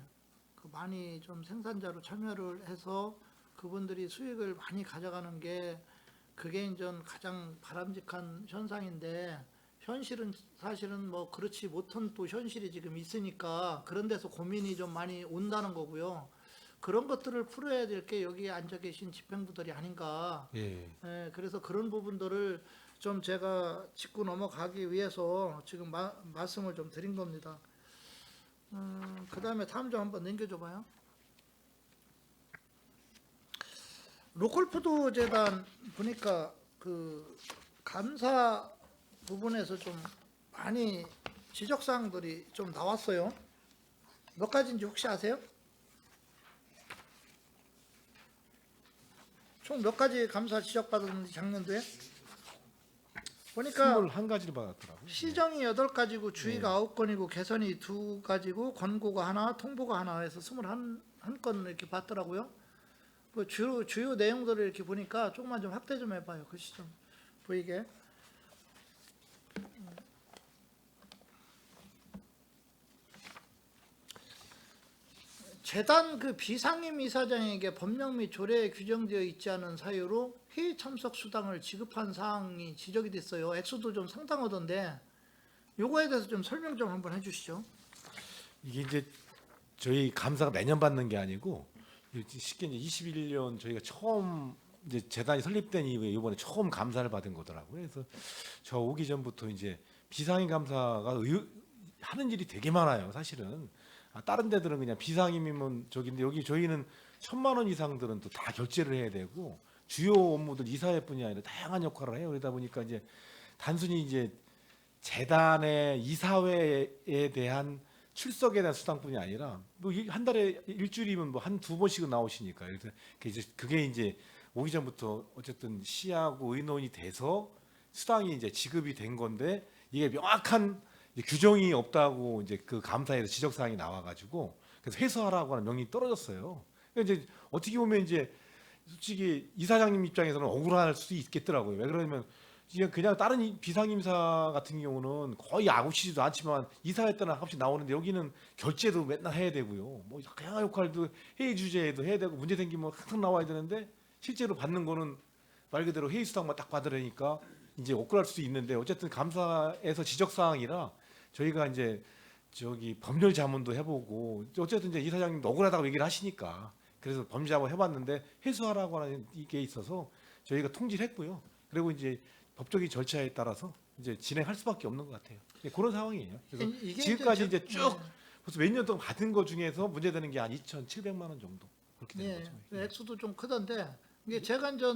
Speaker 3: 그 많이 좀 생산자로 참여를 해서 그분들이 수익을 많이 가져가는 게 그게 이제 가장 바람직한 현상인데 현실은 사실은 뭐 그렇지 못한 또 현실이 지금 있으니까 그런 데서 고민이 좀 많이 온다는 거고요. 그런 것들을 풀어야 될 게 여기 앉아 계신 집행부들이 아닌가.
Speaker 4: 예.
Speaker 3: 예, 그래서 그런 부분들을 좀 제가 짚고 넘어가기 위해서 지금 말씀을 좀 드린 겁니다. 그 다음에 다음 좀 한번 넘겨줘봐요. 로컬푸드 재단 보니까 그 감사 부분에서 좀 많이 지적사항들이 좀 나왔어요. 몇 가지인지 혹시 아세요? 총 몇 가지 감사 지적받았는지 작년도에? 보니까
Speaker 4: 21가지를 받았더라고요.
Speaker 3: 시정이 8가지고 주의가 9건이고 개선이 2가지고 권고가 하나 통보가 하나 해서 21건 이렇게 받더라고요. 그 주요 내용들을 이렇게 보니까 조금만 좀 확대 좀 해봐요. 글씨 좀 보이게. 재단 그 비상임 이사장에게 법령 및 조례에 규정되어 있지 않은 사유로 회의 참석 수당을 지급한 사항이 지적이 됐어요. 액수도 좀 상당하던데 요거에 대해서 좀 설명 좀 한번 해주시죠.
Speaker 4: 이게 이제 저희 감사가 매년 받는 게 아니고 쉽게 이제 21년 저희가 처음 이제 재단이 설립된 이후에 이번에 처음 감사를 받은 거더라고요. 그래서 저 오기 전부터 이제 비상임 감사가 하는 일이 되게 많아요. 사실은 다른 데들은 그냥 비상임이면 저기인데 여기 저희는 1,000만 원 이상들은 또 다 결제를 해야 되고 주요 업무들 이사회뿐이 아니라 다양한 역할을 해요. 그러다 보니까 이제 단순히 이제 재단의 이사회에 대한 출석에 대한 수당뿐이 아니라 뭐 한 달에 일주일이면 뭐 한 두 번씩은 나오시니까 그래서 그게 이제 오기 전부터 어쨌든 시하고 의논이 돼서 수당이 이제 지급이 된 건데 이게 명확한 규정이 없다고 이제 그 감사에서 지적 사항이 나와가지고 그래서 회수하라고 하는 명령이 떨어졌어요. 그러니까 이제 어떻게 보면 이제 솔직히 이사장님 입장에서는 억울할 수도 있겠더라고요. 왜 그러냐면 이게 그냥 다른 비상임사 같은 경우는 거의 아웃이지도 않지만 이사회 때는 가끔씩 나오는데 여기는 결제도 맨날 해야 되고요. 뭐 다양한 역할도 회의 주제에도 해야 되고 문제 생기면 항상 나와야 되는데 실제로 받는 거는 말 그대로 회의 수당만 딱 받으려니까 이제 억울할 수도 있는데 어쨌든 감사에서 지적 사항이라 저희가 이제 저기 법률 자문도 해보고 어쨌든 이제 이사장님도 억울하다고 얘기를 하시니까 그래서 법률 자문 해봤는데 해소하라고 하는 이게 있어서 저희가 통지를 했고요. 그리고 이제 법적인 절차에 따라서 이제 진행할 수밖에 없는 것 같아요. 그런 상황이에요. 그래서
Speaker 3: 이게
Speaker 4: 지금까지
Speaker 3: 이제
Speaker 4: 이제 쭉 벌써 몇 년 동안 받은 것 중에서 문제되는 게 한 2,700만 원 정도 그렇게 되는
Speaker 3: 예,
Speaker 4: 거죠.
Speaker 3: 액수도 좀 크던데 이게 제가 이제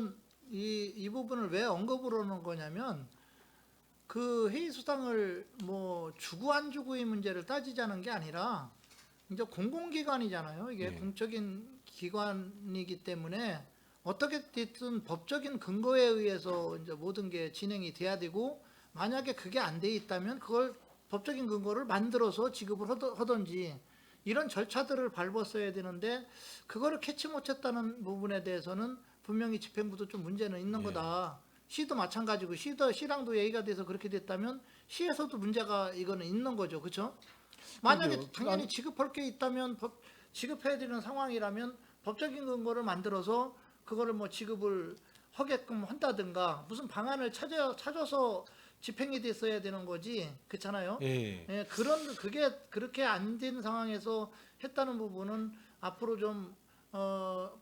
Speaker 3: 이 부분을 왜 언급을 하는 거냐면 그 회의 수당을 뭐 주고 안 주고의 문제를 따지자는 게 아니라 이제 공공기관이잖아요. 이게
Speaker 4: 네.
Speaker 3: 공적인 기관이기 때문에 어떻게 됐든 법적인 근거에 의해서 이제 모든 게 진행이 돼야 되고 만약에 그게 안 돼 있다면 그걸 법적인 근거를 만들어서 지급을 하든지 이런 절차들을 밟았어야 되는데 그거를 캐치 못했다는 부분에 대해서는 분명히 집행부도 좀 문제는 있는
Speaker 4: 예.
Speaker 3: 거다. 시도 마찬가지고 시랑도 얘기가 돼서 그렇게 됐다면 시에서도 문제가 이거는 있는 거죠. 그렇죠? 만약에
Speaker 4: 그럼요.
Speaker 3: 당연히 지급할 게 있다면 지급해야 되는 상황이라면 법적인 근거를 만들어서 그거를 뭐 지급을 하게끔 한다든가 무슨 방안을 찾아서 집행이 됐어야 되는 거지. 그렇잖아요.
Speaker 4: 예.
Speaker 3: 예, 그게 그렇게 안 된 상황에서 했다는 부분은 앞으로 좀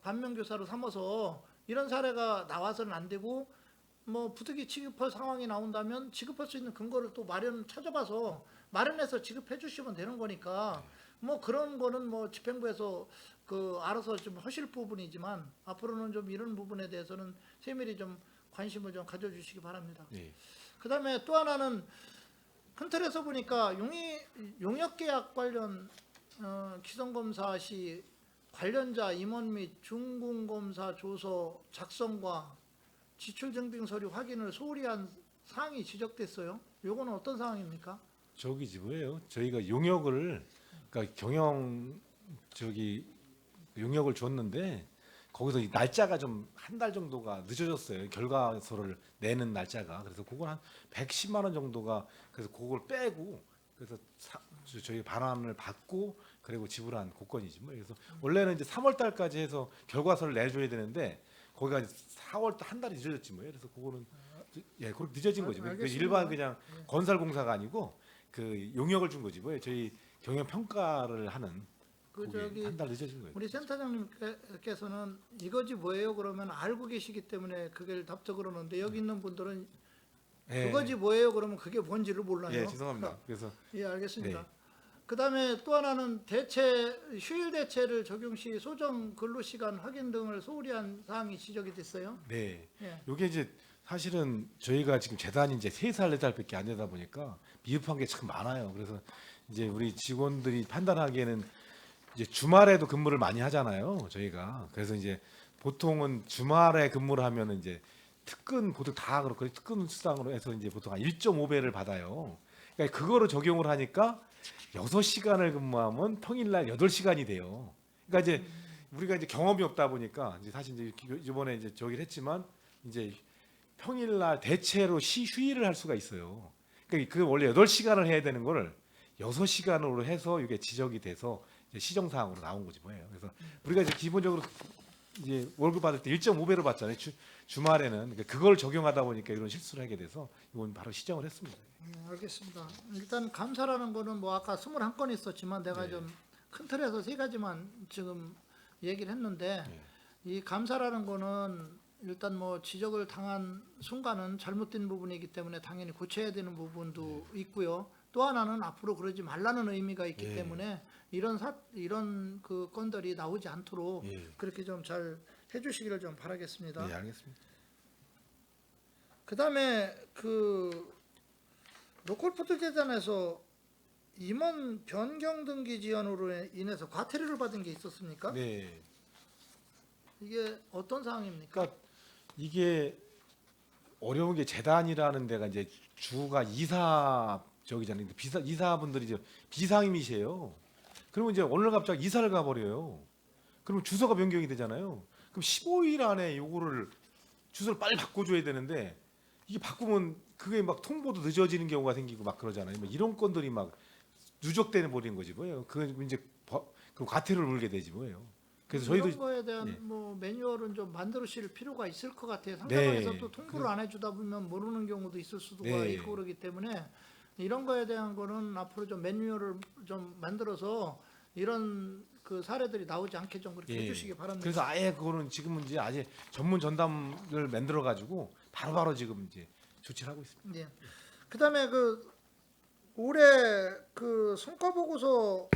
Speaker 3: 반면교사로 삼아서 이런 사례가 나와서는 안 되고 뭐 부득이 지급할 상황이 나온다면 지급할 수 있는 근거를 또 찾아봐서 마련해서 지급해 주시면 되는 거니까 뭐 그런 거는 뭐 집행부에서 그 알아서 좀 하실 부분이지만 앞으로는 좀 이런 부분에 대해서는 세밀히 좀 관심을 좀 가져주시기 바랍니다.
Speaker 4: 예.
Speaker 3: 그다음에 또 하나는 큰 틀에서 보니까 용역계약 관련 기성검사 시 관련자 임원 및 중궁검사 조서 작성과 지출증빙 서류 확인을 소홀히 한 사항이 지적됐어요. 요거는 어떤 사항입니까?
Speaker 4: 저기지 뭐예요? 저희가 용역을 그러니까 경영 용역을 줬는데 거기서 이 날짜가 좀 한 달 정도가 늦어졌어요. 결과서를 내는 날짜가. 그래서 그걸 한 110만 원 정도가 그래서 그걸 빼고 그래서 저희 반환을 받고 그리고 지불한 고건이지 뭐. 그래서 원래는 이제 3월 달까지 해서 결과서를 내줘야 되는데 거기가 4월 한 달이 늦어졌지 뭐예요. 그래서 그거는 그렇게 늦어진 거지. 그
Speaker 3: 알겠습니다.
Speaker 4: 일반 그냥 건설공사가 아니고 그 용역을 준 거지 뭐예요. 저희 경영 평가를 하는
Speaker 3: 그
Speaker 4: 그게 한 달 늦어진 거예요.
Speaker 3: 우리 센터장님께서는 이거지 뭐예요? 그러면 알고 계시기 때문에 그걸 답변 그러는데 여기 있는 분들은
Speaker 4: 예.
Speaker 3: 그거지 뭐예요? 그러면 그게 뭔지를 몰라요.
Speaker 4: 예, 죄송합니다. 그래서
Speaker 3: 예, 알겠습니다.
Speaker 4: 네.
Speaker 3: 그다음에 또 하나는 휴일 대체를 적용 시 소정 근로시간 확인 등을 소홀히 한 사항이 지적이 됐어요.
Speaker 4: 네,
Speaker 3: 예.
Speaker 4: 요게 이제 사실은 저희가 지금 재단이 이제 3살 4살밖에 안 되다 보니까 미흡한 게 참 많아요. 그래서 이제 우리 직원들이 판단하기에는 이제 주말에도 근무를 많이 하잖아요. 저희가 그래서 이제 보통은 주말에 근무를 하면은 이제 특근 보통 다 그렇고 특근 수당으로 해서 이제 보통 한 1.5배를 받아요. 그러니까 그거를 적용을 하니까 6시간을 근무하면 평일날 8시간이 돼요. 그러니까 이제 우리가 이제 경험이 없다 보니까 이제 사실 이제 이번에 이제 저기를 했지만 이제 평일날 대체로 휴일을 할 수가 있어요. 그러니까 그 원래 8시간을 해야 되는 거를 6시간으로 해서 이게 지적이 돼서 이제 시정사항으로 나온 거지 뭐예요. 그래서 우리가 이제 기본적으로 이제 월급 받을 때 1.5배로 받잖아요. 주말에는 그러니까 그걸 적용하다 보니까 이런 실수를 하게 돼서 이건 바로 시정을 했습니다.
Speaker 3: 알겠습니다. 일단 감사라는 거는 뭐 아까 21건 있었지만 내가
Speaker 4: 네.
Speaker 3: 좀 큰 틀에서 3가지만 지금 얘기를 했는데
Speaker 4: 네.
Speaker 3: 이 감사라는 거는 일단 뭐 지적을 당한 순간은 잘못된 부분이기 때문에 당연히 고쳐야 되는 부분도 있고요. 또 하나는 앞으로 그러지 말라는 의미가 있기
Speaker 4: 예.
Speaker 3: 때문에 이런 그 건들이 나오지 않도록
Speaker 4: 예.
Speaker 3: 그렇게 좀 잘 해주시기를 좀 바라겠습니다.
Speaker 4: 네, 알겠습니다.
Speaker 3: 그다음에 그 로컬푸드 재단에서 임원 변경 등기 지연으로 인해서 과태료를 받은 게 있었습니까?
Speaker 4: 네.
Speaker 3: 이게 어떤 사항입니까?
Speaker 4: 그러니까 이게 어려운 게 재단이라는 데가 이제 주가 이사 저기잖아요. 이사분들이 이제 비상임이세요. 그러면 이제 오늘 갑자기 이사를 가버려요. 그럼 주소가 변경이 되잖아요. 그럼 15일 안에 요거를 주소를 빨리 바꿔줘야 되는데 이게 바꾸면 그게 막 통보도 늦어지는 경우가 생기고 막 그러잖아요. 뭐 이런 건들이 막 누적되는 버리는 거지 뭐예요. 그건 이제 그 과태료를 물게 되지 뭐예요. 그래서 저희도
Speaker 3: 이런 거에 대한
Speaker 4: 예.
Speaker 3: 뭐 매뉴얼은 좀 만들으실 필요가 있을 것 같아요. 상대방에서
Speaker 4: 네.
Speaker 3: 또 통보를 안 해주다 보면 모르는 경우도 있을 수도
Speaker 4: 네.
Speaker 3: 있고 그러기 때문에 이런 거에 대한 거는 앞으로 좀 매뉴얼을 좀 만들어서 이런 그 사례들이 나오지 않게 좀 그렇게
Speaker 4: 예.
Speaker 3: 해주시기 바랍니다.
Speaker 4: 그래서 아예 그거는 지금은 이제 아예 전문 전담을 만들어 가지고 바로바로 지금 이제 조치를 하고 있습니다.
Speaker 3: 예. 그다음에 그 올해 그 성과 보고서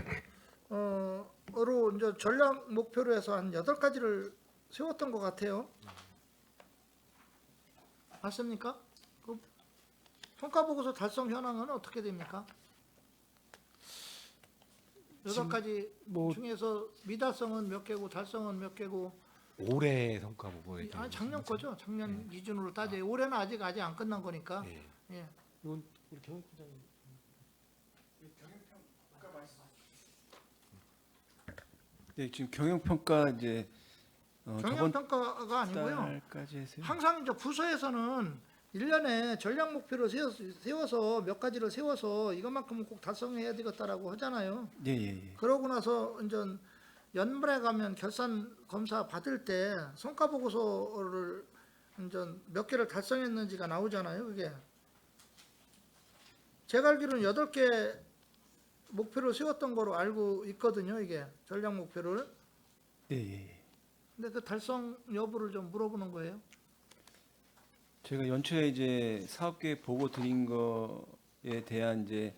Speaker 3: 어로 이제 전략 목표로 해서 한 8가지를 세웠던 것 같아요. 맞습니까? 그 성과 보고서 달성 현황은 어떻게 됩니까? 8가지
Speaker 4: 뭐
Speaker 3: 중에서 미달성은 몇 개고 달성은 몇 개고
Speaker 4: 올해 성과 보고
Speaker 3: 아니 작년 거죠. 작년 기준으로 따져. 올해는 아직 안 끝난 거니까.
Speaker 4: 예.
Speaker 3: 예.
Speaker 4: 이건 우리 경영부장님
Speaker 5: 네, 지금 경영평가 이제
Speaker 3: 경영
Speaker 5: 저번
Speaker 3: 평가가 아니고요.
Speaker 5: 달까지 했어요.
Speaker 3: 항상 이제 부서에서는 1년에 전략 목표를 세워서 몇 가지를 세워서 이것만큼은 꼭 달성해야 되겠다라고 하잖아요.
Speaker 5: 예, 예, 예.
Speaker 3: 그러고 나서 이제 연말에 가면 결산 검사 받을 때 성과 보고서를 이제 몇 개를 달성했는지가 나오잖아요. 그게 제가 알기로는 8개 목표를 세웠던 거로 알고 있거든요. 이게 전략 목표를.
Speaker 5: 예, 예.
Speaker 3: 근데 그 달성 여부를 좀 물어보는 거예요.
Speaker 5: 제가 연초에 이제 사업 계획 보고 드린 거에 대한 이제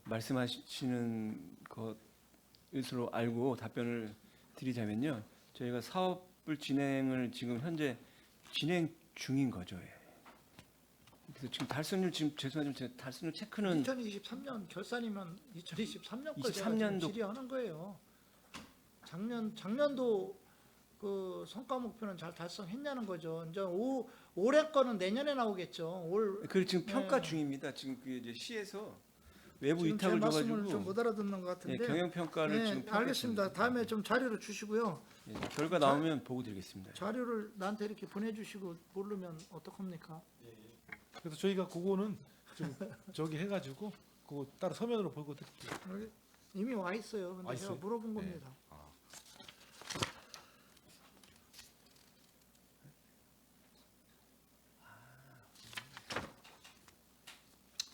Speaker 5: 말씀하시는 것으로 알고 답변을 드리자면요. 저희가 사업을 진행을 지금 현재 진행 중인 거죠. 예. 그래서 지금 달성률 지금 죄송하지만 제가 달성률 체크는
Speaker 3: 2023년 결산이면 2023년 거
Speaker 5: 23년도
Speaker 3: 질의하는 거예요. 작년도 그 성과 목표는 잘 달성했냐는 거죠. 이제 올해 거는 내년에 나오겠죠.
Speaker 5: 그 지금 평가
Speaker 3: 네.
Speaker 5: 중입니다. 지금 그 이제 시에서 외부
Speaker 3: 지금 제
Speaker 5: 위탁을
Speaker 3: 말씀을 좀
Speaker 5: 줘가지고
Speaker 3: 못 알아듣는 것
Speaker 5: 예,
Speaker 3: 같은데.
Speaker 5: 경영 평가를
Speaker 3: 네,
Speaker 5: 지금 평가
Speaker 3: 알겠습니다.
Speaker 5: 중입니다.
Speaker 3: 다음에 좀 자료를 주시고요.
Speaker 5: 예, 결과 나오면 보고 드리겠습니다.
Speaker 3: 자료를 나한테 이렇게 보내주시고 모르면 어떡합니까?
Speaker 4: 그래서 저희가 그거는 좀 저기 해가지고 그거 따로 서면으로 보고 드릴게요.
Speaker 3: 여기 이미 와 있어요. 근데
Speaker 4: 와
Speaker 3: 제가
Speaker 4: 있어요?
Speaker 3: 물어본
Speaker 4: 네.
Speaker 3: 겁니다.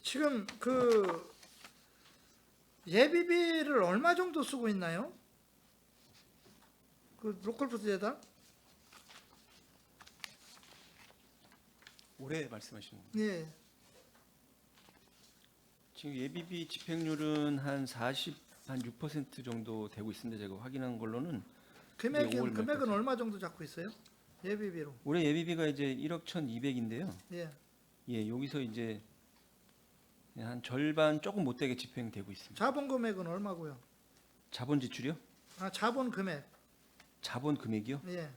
Speaker 3: 지금 그 예비비를 얼마 정도 쓰고 있나요? 그 로컬푸드 재단?
Speaker 5: 올해 말씀하시는 거예요?
Speaker 3: 예.
Speaker 5: 지금 예비비 집행률은 한 6% 정도 되고 있습니다. 제가 확인한 걸로는
Speaker 3: 금액은
Speaker 5: 5월 말까지.
Speaker 3: 얼마 정도 잡고 있어요? 예비비로.
Speaker 5: 올해 예비비가 이제 1억 1,200인데요.
Speaker 3: 예.
Speaker 5: 예, 여기서 이제 한 절반 조금 못 되게 집행되고 있습니다.
Speaker 3: 자본 금액은 얼마고요?
Speaker 5: 자본 지출이요?
Speaker 3: 아, 자본 금액.
Speaker 5: 자본 금액이요?
Speaker 3: 예.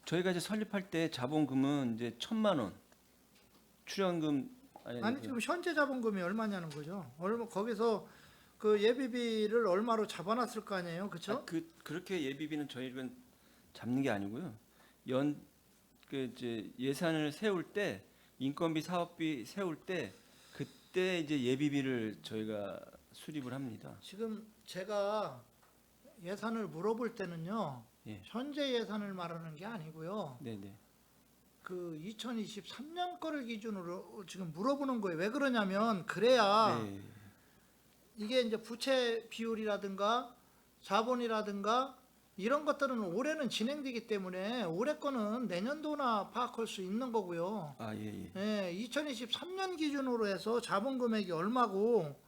Speaker 5: 저희가 이제 설립할 때 자본금은 이제 1,000만 원. 출연금
Speaker 3: 아니 지금 현재 자본금이 얼마냐는 거죠. 거기서 그 예비비를 얼마로 잡아놨을 거 아니에요, 그렇죠?
Speaker 5: 그렇게 예비비는 저희가 잡는 게 아니고요. 그 이제 예산을 세울 때 인건비, 사업비 세울 때 그때 이제 예비비를 저희가 수립을 합니다.
Speaker 3: 지금 제가 예산을 물어볼 때는요,
Speaker 5: 예.
Speaker 3: 현재 예산을 말하는 게 아니고요.
Speaker 5: 네, 네.
Speaker 3: 그 2023년 거를 기준으로 지금 물어보는 거예요. 왜 그러냐면 그래야
Speaker 5: 네.
Speaker 3: 이게 이제 부채 비율이라든가 자본이라든가 이런 것들은 올해는 진행되기 때문에 올해 거는 내년도나 파악할 수 있는 거고요.
Speaker 5: 아, 예, 예.
Speaker 3: 예, 2023년 기준으로 해서 자본 금액이 얼마고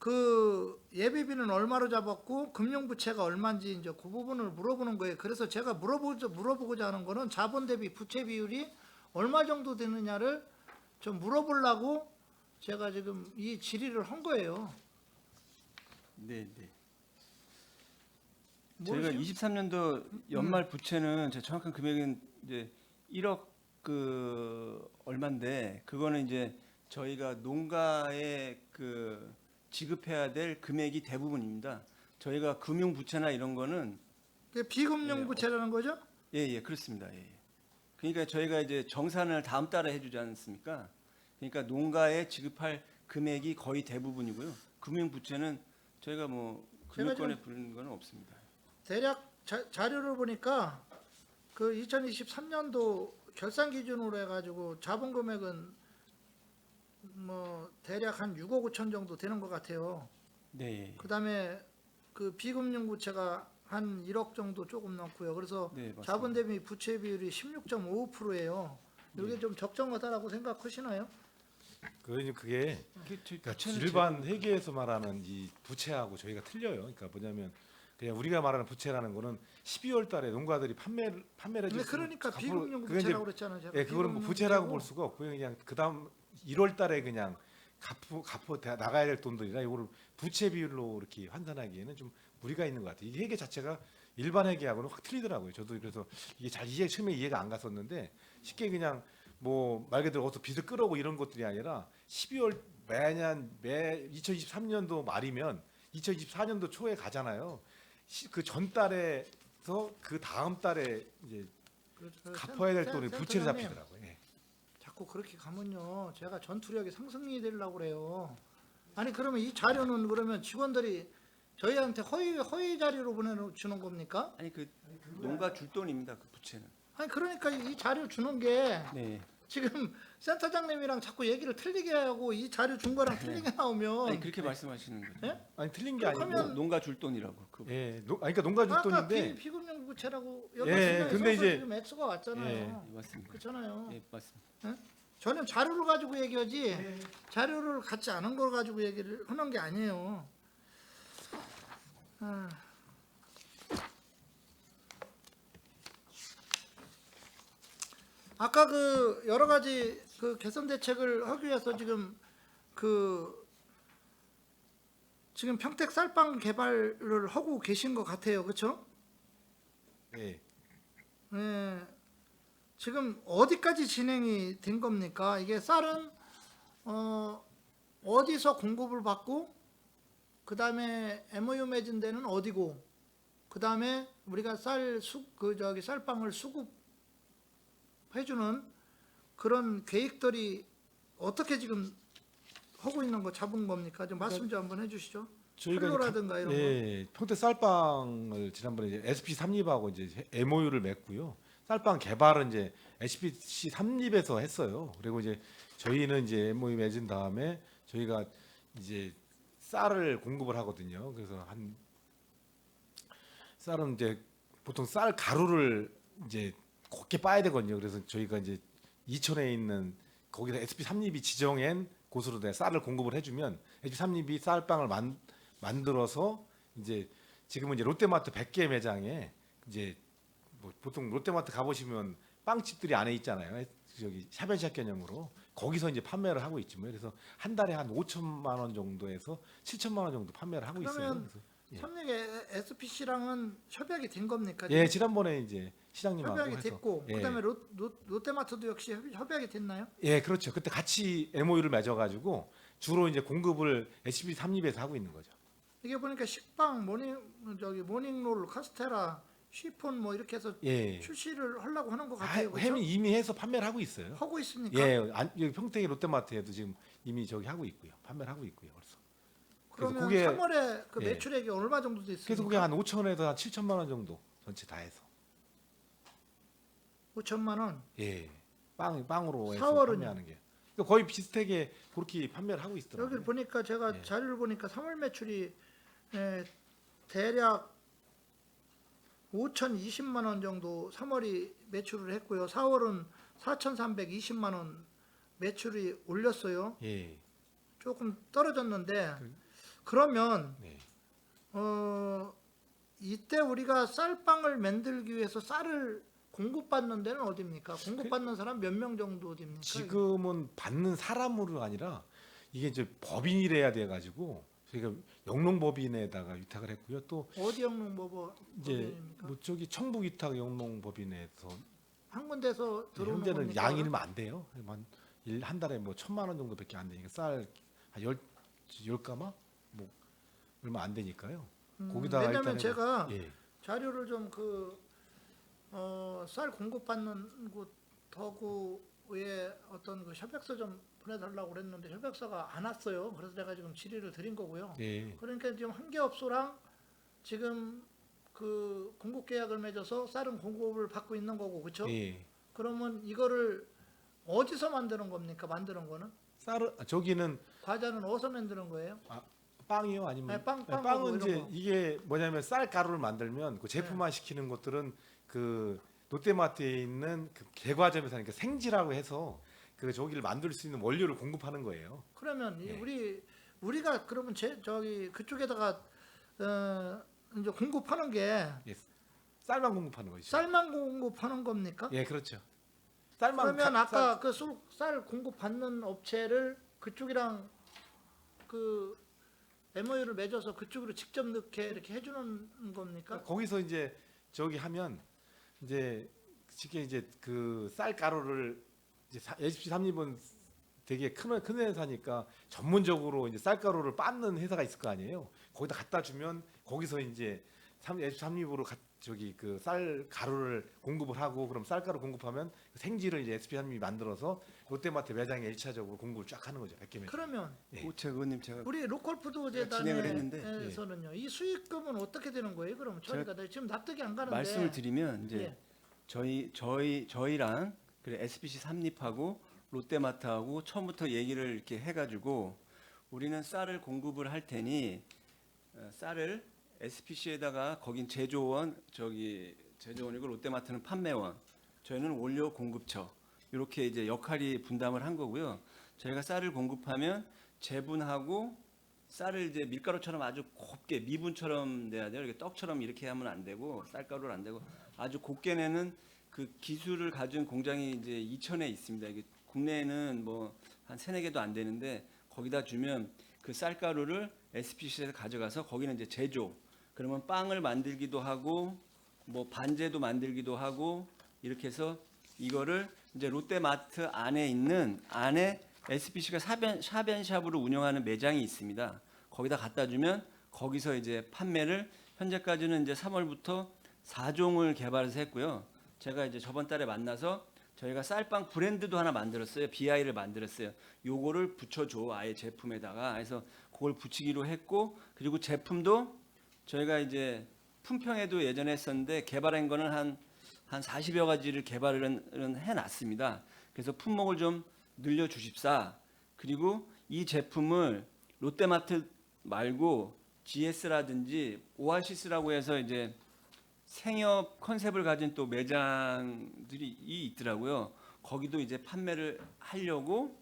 Speaker 3: 그 예비비는 얼마로 잡았고 금융 부채가 얼마인지 이제 그 부분을 물어보는 거예요. 그래서 제가 물어보고자 하는 거는 자본 대비 부채 비율이 얼마 정도 되느냐를 좀 물어보려고 제가 지금 이 질의를 한 거예요.
Speaker 5: 네, 네. 저희가
Speaker 3: 모르세요?
Speaker 5: 23년도 연말 부채는 제 정확한 금액은 이제 1억 얼마인데 그거는 이제 저희가 농가에 지급해야 될 금액이 대부분입니다. 저희가 금융 부채나 이런 거는
Speaker 3: 그게 비금융
Speaker 5: 예,
Speaker 3: 부채라는 거죠?
Speaker 5: 예, 그렇습니다. 예. 그러니까 저희가 이제 정산을 다음 달에 해주지 않습니까? 그러니까 농가에 지급할 금액이 거의 대부분이고요. 금융 부채는 저희가 뭐
Speaker 3: 제가
Speaker 5: 금융권에 부르는 건 없습니다.
Speaker 3: 대략 자료를 보니까 그 2023년도 결산 기준으로 해가지고 자본 금액은 뭐 대략 한 6억 5천 정도 되는 것 같아요.
Speaker 5: 네,
Speaker 3: 그다음에 그 비금융 부채가 한 1억 정도 조금 넘고요. 그래서
Speaker 5: 네, 맞습니다.
Speaker 3: 자본 대비 부채 비율이 16.55%예요. 이게 좀 적정하다라고 생각하시나요?
Speaker 4: 그게 그러니까
Speaker 5: 부채는
Speaker 4: 일반 회계에서 말하는 이 부채하고 저희가 틀려요. 그러니까 뭐냐면 그냥 우리가 말하는 부채라는 거는 12월 달에 농가들이 판매를
Speaker 3: 근데
Speaker 4: 해줬으면
Speaker 3: 그러니까
Speaker 4: 갚을-
Speaker 3: 비금융
Speaker 4: 그게 이제
Speaker 3: 부채라고 그랬잖아요. 제가.
Speaker 4: 예, 그거는 뭐
Speaker 3: 비금융
Speaker 4: 부채라고
Speaker 3: 부채고
Speaker 4: 볼 수가 없고요. 그냥 그다음 1월 달에 그냥 나가야 될 돈들이라 이거를 부채 비율로 이렇게 환산하기에는 좀 무리가 있는 것 같아요. 이 회계 자체가 일반 회계하고는 확 틀리더라고요. 저도 그래서 이게 잘 처음에 이해가 안 갔었는데 쉽게 그냥 뭐 말 그대로 어디서 빚을 끌어오고 이런 것들이 아니라 12월 매 2023년도 말이면 2024년도 초에 가잖아요. 그 전달에서 그 다음 달에 이제
Speaker 3: 그렇죠.
Speaker 4: 갚아야 될 돈이 부채를
Speaker 3: 센터장님,
Speaker 4: 잡히더라고요. 예.
Speaker 3: 자꾸 그렇게 가면요, 제가 전투력이 상승이 되려고 그래요. 아니 그러면 이 자료는 그러면 직원들이 저희한테 허위 자료로 보내주는 겁니까?
Speaker 5: 아니 그 농가 줄 돈입니다. 그 부채는.
Speaker 3: 아니 그러니까 이 자료 주는 게
Speaker 5: 네.
Speaker 3: 지금 센터장님이랑 자꾸 얘기를 틀리게 하고 이 자료 준 거랑 틀리게 나오면
Speaker 5: 아니 그렇게 말씀하시는 거예요.
Speaker 3: 예?
Speaker 4: 아니 틀린 게 아니고
Speaker 3: 그러면-
Speaker 5: 농가 줄 돈이라고. 그
Speaker 4: 예, 아니 그러니까 농가 줄
Speaker 3: 아까
Speaker 4: 돈인데
Speaker 3: 비금융 부채라고 여기
Speaker 4: 예, 근데 이제-
Speaker 3: 지금 X가 왔잖아요.
Speaker 5: 예, 맞습니다.
Speaker 3: 그렇잖아요.
Speaker 5: 예, 맞습니다.
Speaker 3: 저는 자료를 가지고 얘기하지 자료를 갖지 않은 걸 가지고 얘기를 하는 게 아니에요. 아. 아까 그 여러 가지 그 개선 대책을 하기 위해서 지금 평택 쌀빵 개발을 하고 계신 것 같아요, 그렇죠?
Speaker 4: 예,
Speaker 3: 예. 지금 어디까지 진행이 된 겁니까? 이게 쌀은 어디서 공급을 받고 그 다음에 MOU 맺은 데는 어디고 그 다음에 우리가 쌀빵을 수급해주는 그런 계획들이 어떻게 지금 하고 있는 거 잡은 겁니까? 좀 말씀 좀 한번 해주시죠.
Speaker 4: 저희가
Speaker 3: 판로라든가 이런 거.
Speaker 4: 예, 평택 쌀빵을 지난번에 이제 SP 삼립하고 이제 MOU를 맺고요. 쌀빵 개발은 이제 SPC 삼립에서 했어요. 그리고 이제 저희는 이제 MOU 맺은 다음에 저희가 이제 쌀을 공급을 하거든요. 그래서 쌀은 이제 보통 쌀 가루를 이제 곱게 빠야 되거든요. 그래서 저희가 이제 이천에 있는 거기서 SP 삼립이 지정한 곳으로 내 쌀을 공급을 해주면 SP 삼립이 쌀빵을 만들어서 이제 지금은 이제 롯데마트 100개 매장에 이제 뭐 보통 롯데마트 가보시면 빵집들이 안에 있잖아요. 저기 샤벨샷 개념으로 거기서 이제 판매를 하고 있지 뭐. 그래서 한 달에 한 5천만 원 정도에서 7천만 원 정도 판매를 하고 있어요.
Speaker 3: 그러면
Speaker 4: 그래서 예.
Speaker 3: 삼육의 SPC랑은 협약이 된 겁니까?
Speaker 4: 예, 지난번에 이제 시장님하고
Speaker 3: 협약이
Speaker 4: 해서
Speaker 3: 됐고
Speaker 4: 예.
Speaker 3: 그다음에 롯데마트도 역시 협약이 됐나요?
Speaker 4: 예, 그렇죠. 그때 같이 MOU를 맺어가지고 주로 이제 공급을 SB 삼립에서 하고 있는 거죠.
Speaker 3: 이게 보니까 식빵, 모닝롤, 카스테라, 쉬폰 뭐 이렇게 해서
Speaker 4: 예.
Speaker 3: 출시를 하려고 하는 것 같아요. 그렇죠?
Speaker 4: 햄이 이미 해서 판매를 하고 있어요.
Speaker 3: 하고 있습니까?
Speaker 4: 예, 여기 평택의 롯데마트에도 지금 이미 저기 하고 있고요. 판매를 하고 있고요. 그래서
Speaker 3: 그러면
Speaker 4: 그게-
Speaker 3: 3월에 그
Speaker 4: 예.
Speaker 3: 매출액이 얼마 정도 됐습니까?
Speaker 4: 그래서 그게 한 5천에서 한 7천만 원 정도 전체 다 해서
Speaker 3: 5천만 원.
Speaker 4: 예, 빵으로 해서
Speaker 3: 4월은요?
Speaker 4: 판매하는 게 그러니까 거의 비슷하게 그렇게 판매를 하고 있더라고요.
Speaker 3: 여기를 보니까 제가
Speaker 4: 예.
Speaker 3: 자료를 보니까 3월 매출이 대략 5,020만 원 정도 3월이 매출을 했고요. 4월은 4,320만 원 매출이 올렸어요.
Speaker 4: 예,
Speaker 3: 조금 떨어졌는데 그러면
Speaker 4: 네.
Speaker 3: 이때 우리가 쌀빵을 만들기 위해서 쌀을 공급받는 데는 어디입니까? 공급받는 사람 몇 명 정도 됩니까?
Speaker 4: 지금은 받는 사람으로 아니라 이게 이제 법인이래야 돼 가지고 저희가 영농법인에다가 위탁을 했고요. 또
Speaker 3: 어디 영농법어
Speaker 4: 이제
Speaker 3: 법인입니까?
Speaker 4: 뭐 저기 청북 위탁 영농법인에서
Speaker 3: 한 군데서 들어오는
Speaker 4: 현재는
Speaker 3: 겁니까?
Speaker 4: 양이 얼마 안 돼요. 한 달에 뭐 1,000만 원 정도밖에 안 되니까 쌀 한 10가마 뭐 얼마 안 되니까요. 거기다가
Speaker 3: 왜냐면
Speaker 4: 일단
Speaker 3: 제가
Speaker 4: 예.
Speaker 3: 자료를 좀 쌀 공급받는 곳 더구에 어떤 그 협약서 좀 보내달라고 그랬는데 협약서가 안 왔어요. 그래서 내가 지금 질의를 드린 거고요.
Speaker 4: 예.
Speaker 3: 그러니까 지금 한계업소랑 지금 그 공급 계약을 맺어서 쌀은 공급을 받고 있는 거고, 그렇죠?
Speaker 4: 예.
Speaker 3: 그러면 이거를 어디서 만드는 겁니까? 만드는 거는
Speaker 4: 저기는
Speaker 3: 과자는 어디서 만드는 거예요?
Speaker 4: 빵이요, 아니면
Speaker 3: 네, 빵
Speaker 4: 빵은
Speaker 3: 하고
Speaker 4: 이제
Speaker 3: 이런 거.
Speaker 4: 이게 뭐냐면 쌀 가루를 만들면 그 제품화 시키는 것들은 그 롯데마트에 있는 그 개과점에서 하는 그 생지라고 해서 그 저기를 만들 수 있는 원료를 공급하는 거예요.
Speaker 3: 그러면
Speaker 4: 예.
Speaker 3: 우리가 그러면 저기 그쪽에다가 이제 공급하는 게
Speaker 4: 예. 쌀만 공급하는 거죠.
Speaker 3: 쌀만 공급하는 겁니까?
Speaker 4: 예, 그렇죠. 쌀만
Speaker 3: 그러면
Speaker 4: 가-
Speaker 3: 아까 그 쌀 공급 받는 업체를 그쪽이랑 그 MOU를 맺어서 그쪽으로 직접 넣게 이렇게 해주는 겁니까?
Speaker 4: 거기서 이제 저기 하면 이제 쉽게 이제 그 쌀 가루를 이제 SPC 삼립은 되게 큰 회사니까 전문적으로 이제 쌀 가루를 빻는 회사가 있을 거 아니에요. 거기다 갖다 주면 거기서 이제 SPC 삼립으로 저기 그 쌀 가루를 공급을 하고 그럼 쌀 가루 공급하면 그 생지를 이제 SPC 삼립이 만들어서 롯데마트 매장에 1차적으로 공급을 쫙 하는 거죠. 100개 매장.
Speaker 3: 그러면
Speaker 4: 예.
Speaker 5: 오채 의원님 제가
Speaker 3: 우리 로컬푸드
Speaker 5: 진행을 했는데,
Speaker 3: 재단에서는요, 이 수익금은 어떻게 되는 거예요? 그럼 저희가 지금 납득이 안 가는데.
Speaker 5: 말씀을 드리면 이제
Speaker 3: 예.
Speaker 5: 저희랑 그래 SPC 삼립하고 롯데마트하고 처음부터 얘기를 이렇게 해가지고 우리는 쌀을 공급을 할 테니 쌀을 SPC에다가 거긴 제조원 제조원이고 롯데마트는 판매원, 저희는 원료 공급처 이렇게 이제 역할이 분담을 한 거고요. 저희가 쌀을 공급하면 재분하고 쌀을 이제 밀가루처럼 아주 곱게 미분처럼 내야 돼요. 이렇게 떡처럼 이렇게 하면 안 되고 쌀가루를 안 되고 아주 곱게 내는 그 기술을 가진 공장이 이제 이천에 있습니다. 이게 국내에는 뭐 한 3-4개도 안 되는데 거기다 주면 그 쌀가루를 SPC에서 가져가서 거기는 이제 제조. 그러면 빵을 만들기도 하고 뭐 반제도 만들기도 하고 이렇게 해서 이거를 이제 롯데마트 안에 SPC가 샤벤샵으로 운영하는 매장이 있습니다. 거기다 갖다 주면 거기서 이제 판매를 현재까지는 이제 3월부터 4종을 개발해서 했고요. 제가 이제 저번 달에 만나서 저희가 쌀빵 브랜드도 하나 만들었어요. BI를 만들었어요. 요거를 붙여줘 아예 제품에다가. 그래서 그걸 붙이기로 했고 그리고 제품도 저희가 이제 품평회도 예전에 했었는데 개발한 거는 한 40여 가지를 개발을 해놨습니다. 그래서 품목을 좀 늘려주십사. 그리고 이 제품을 롯데마트 말고 GS라든지 오아시스라고 해서 이제 생협 컨셉을 가진 또 매장들이 있더라고요. 거기도 이제 판매를 하려고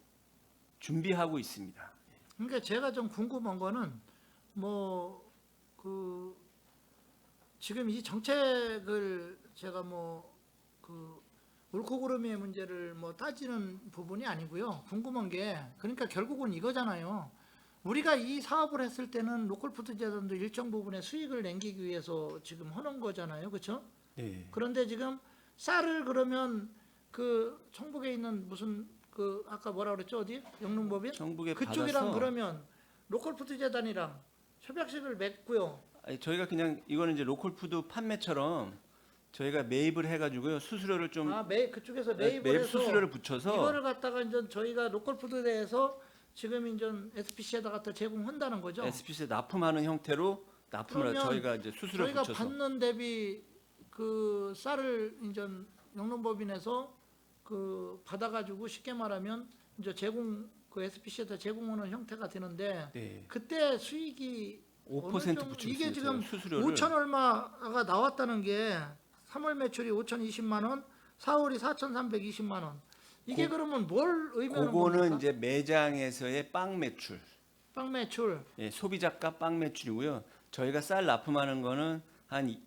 Speaker 5: 준비하고 있습니다.
Speaker 3: 그러니까 제가 좀 궁금한 거는 지금 이 정책을 제가 옳고 그름의 문제를 따지는 부분이 아니고요. 궁금한 게 그러니까 결국은 이거잖아요. 우리가 이 사업을 했을 때는 로컬푸드 재단도 일정 부분의 수익을 남기기 위해서 지금 하는 거잖아요. 그렇죠?
Speaker 5: 네.
Speaker 3: 그런데 지금 쌀을 그러면 그 청북에 있는 무슨 그 아까 뭐라 그랬죠? 어디? 영농법인?
Speaker 5: 정부에
Speaker 3: 그쪽이랑
Speaker 5: 받아서
Speaker 3: 그러면 로컬푸드 재단이랑 협약식을 맺고요.
Speaker 5: 아니, 저희가 그냥 이거는 이제 로컬푸드 판매처럼 저희가 매입을 해가지고요 수수료를 좀
Speaker 3: 그쪽에서
Speaker 5: 매입
Speaker 3: 매입을 해서
Speaker 5: 수수료를 붙여서
Speaker 3: 이거를 갖다가 이제 저희가 로컬푸드에서 지금 이제 SPC에다 갖다 제공한다는 거죠.
Speaker 5: SPC에 납품하는 형태로 납품을
Speaker 3: 그러면
Speaker 5: 저희가 이제 수수료
Speaker 3: 저희가
Speaker 5: 붙여서
Speaker 3: 받는 대비 그 쌀을 이제 영농법인에서 그 받아가지고 쉽게 말하면 이제 그 SPC에다 제공하는 형태가 되는데
Speaker 5: 네.
Speaker 3: 그때 수익이
Speaker 5: 5%
Speaker 3: 어느 정도-
Speaker 5: 붙이고
Speaker 3: 이게
Speaker 5: 있어요,
Speaker 3: 지금
Speaker 5: 저희가 수수료를
Speaker 3: 5천 얼마가 나왔다는 게 3월 매출이 5,020만 원, 4월이 4,320만 원. 이게 그러면 뭘 의미하는
Speaker 5: 그거는
Speaker 3: 겁니까?
Speaker 5: 이제 매장에서의 빵 매출,
Speaker 3: 빵 매출.
Speaker 5: 예, 소비자가 빵 매출이고요. 저희가 쌀 납품하는 거는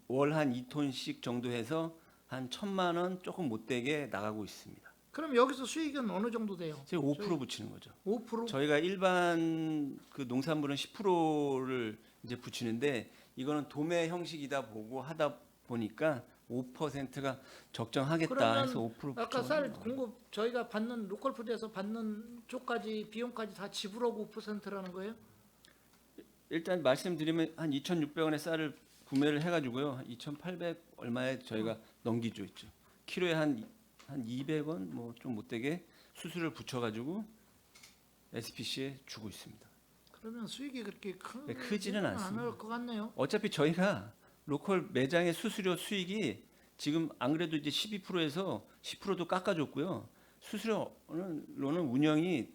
Speaker 5: 월 한 2톤씩 정도 해서 한 1,000만 원 조금 못 되게 나가고 있습니다.
Speaker 3: 그럼 여기서 수익은 어느 정도 돼요?
Speaker 5: 저희 5% 붙이는 거죠.
Speaker 3: 5%?
Speaker 5: 저희가 일반 그 농산물은 10%를 이제 붙이는데 이거는 도매 형식이다 보고 하다 보니까 5%가 적정하겠다
Speaker 3: 그러면
Speaker 5: 해서 5%
Speaker 3: 아까
Speaker 5: 붙여서
Speaker 3: 쌀 공급 저희가 받는 로컬푸드에서 받는 쪽까지 비용까지 다 지불하고 5%라는 거예요?
Speaker 5: 일단 말씀드리면 한 2,600원의 쌀을 구매를 해가지고요 2,800 얼마에 저희가 넘기죠 있죠. 키로에 한 200원 뭐 좀 못되게 수수료를 붙여가지고 SPC에 주고 있습니다.
Speaker 3: 그러면 수익이 그렇게
Speaker 5: 네, 크지는 않습니다.
Speaker 3: 않을 것 같네요.
Speaker 5: 어차피 저희가 로컬 매장의 수수료 수익이 지금 안 그래도 이제 12%에서 10%도 깎아줬고요. 수수료로는 운영이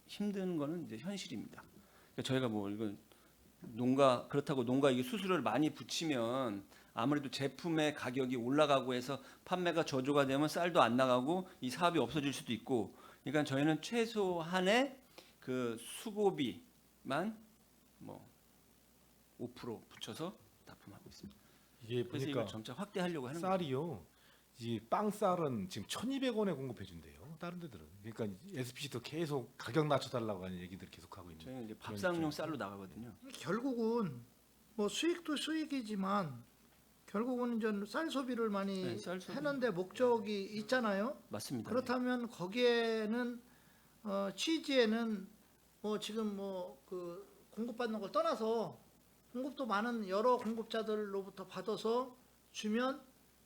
Speaker 5: 힘든 거는 이제 현실입니다. 그러니까 저희가 뭐 이건 농가 그렇다고 농가 이게 수수료를 많이 붙이면 아무래도 제품의 가격이 올라가고 해서 판매가 저조가 되면 쌀도 안 나가고 이 사업이 없어질 수도 있고. 그러니까 저희는 최소한의 그 수고비만 뭐 5% 붙여서 납품하고 있습니다.
Speaker 4: 이게
Speaker 5: 그래서
Speaker 4: 보니까
Speaker 5: 이걸 점차 확대하려고 하는 거예요.
Speaker 4: 쌀이요. 이 빵쌀은 지금 1,200원에 공급해 준대요. 다른 데들은. 그러니까 SPC도 계속 가격 낮춰달라고 하는 얘기들 계속 하고 있는.
Speaker 5: 저희는 이제 밥상용 쌀로 나가거든요.
Speaker 3: 결국은 뭐 수익도 수익이지만 결국은 이제 쌀 소비를 많이
Speaker 5: 네, 쌀 소비.
Speaker 3: 하는데 목적이 있잖아요.
Speaker 5: 맞습니다.
Speaker 3: 그렇다면 거기에는 취지에는 뭐 지금 뭐 그 공급받는 걸 떠나서 공급도 많은 여러 공급자들로부터 받아서 주면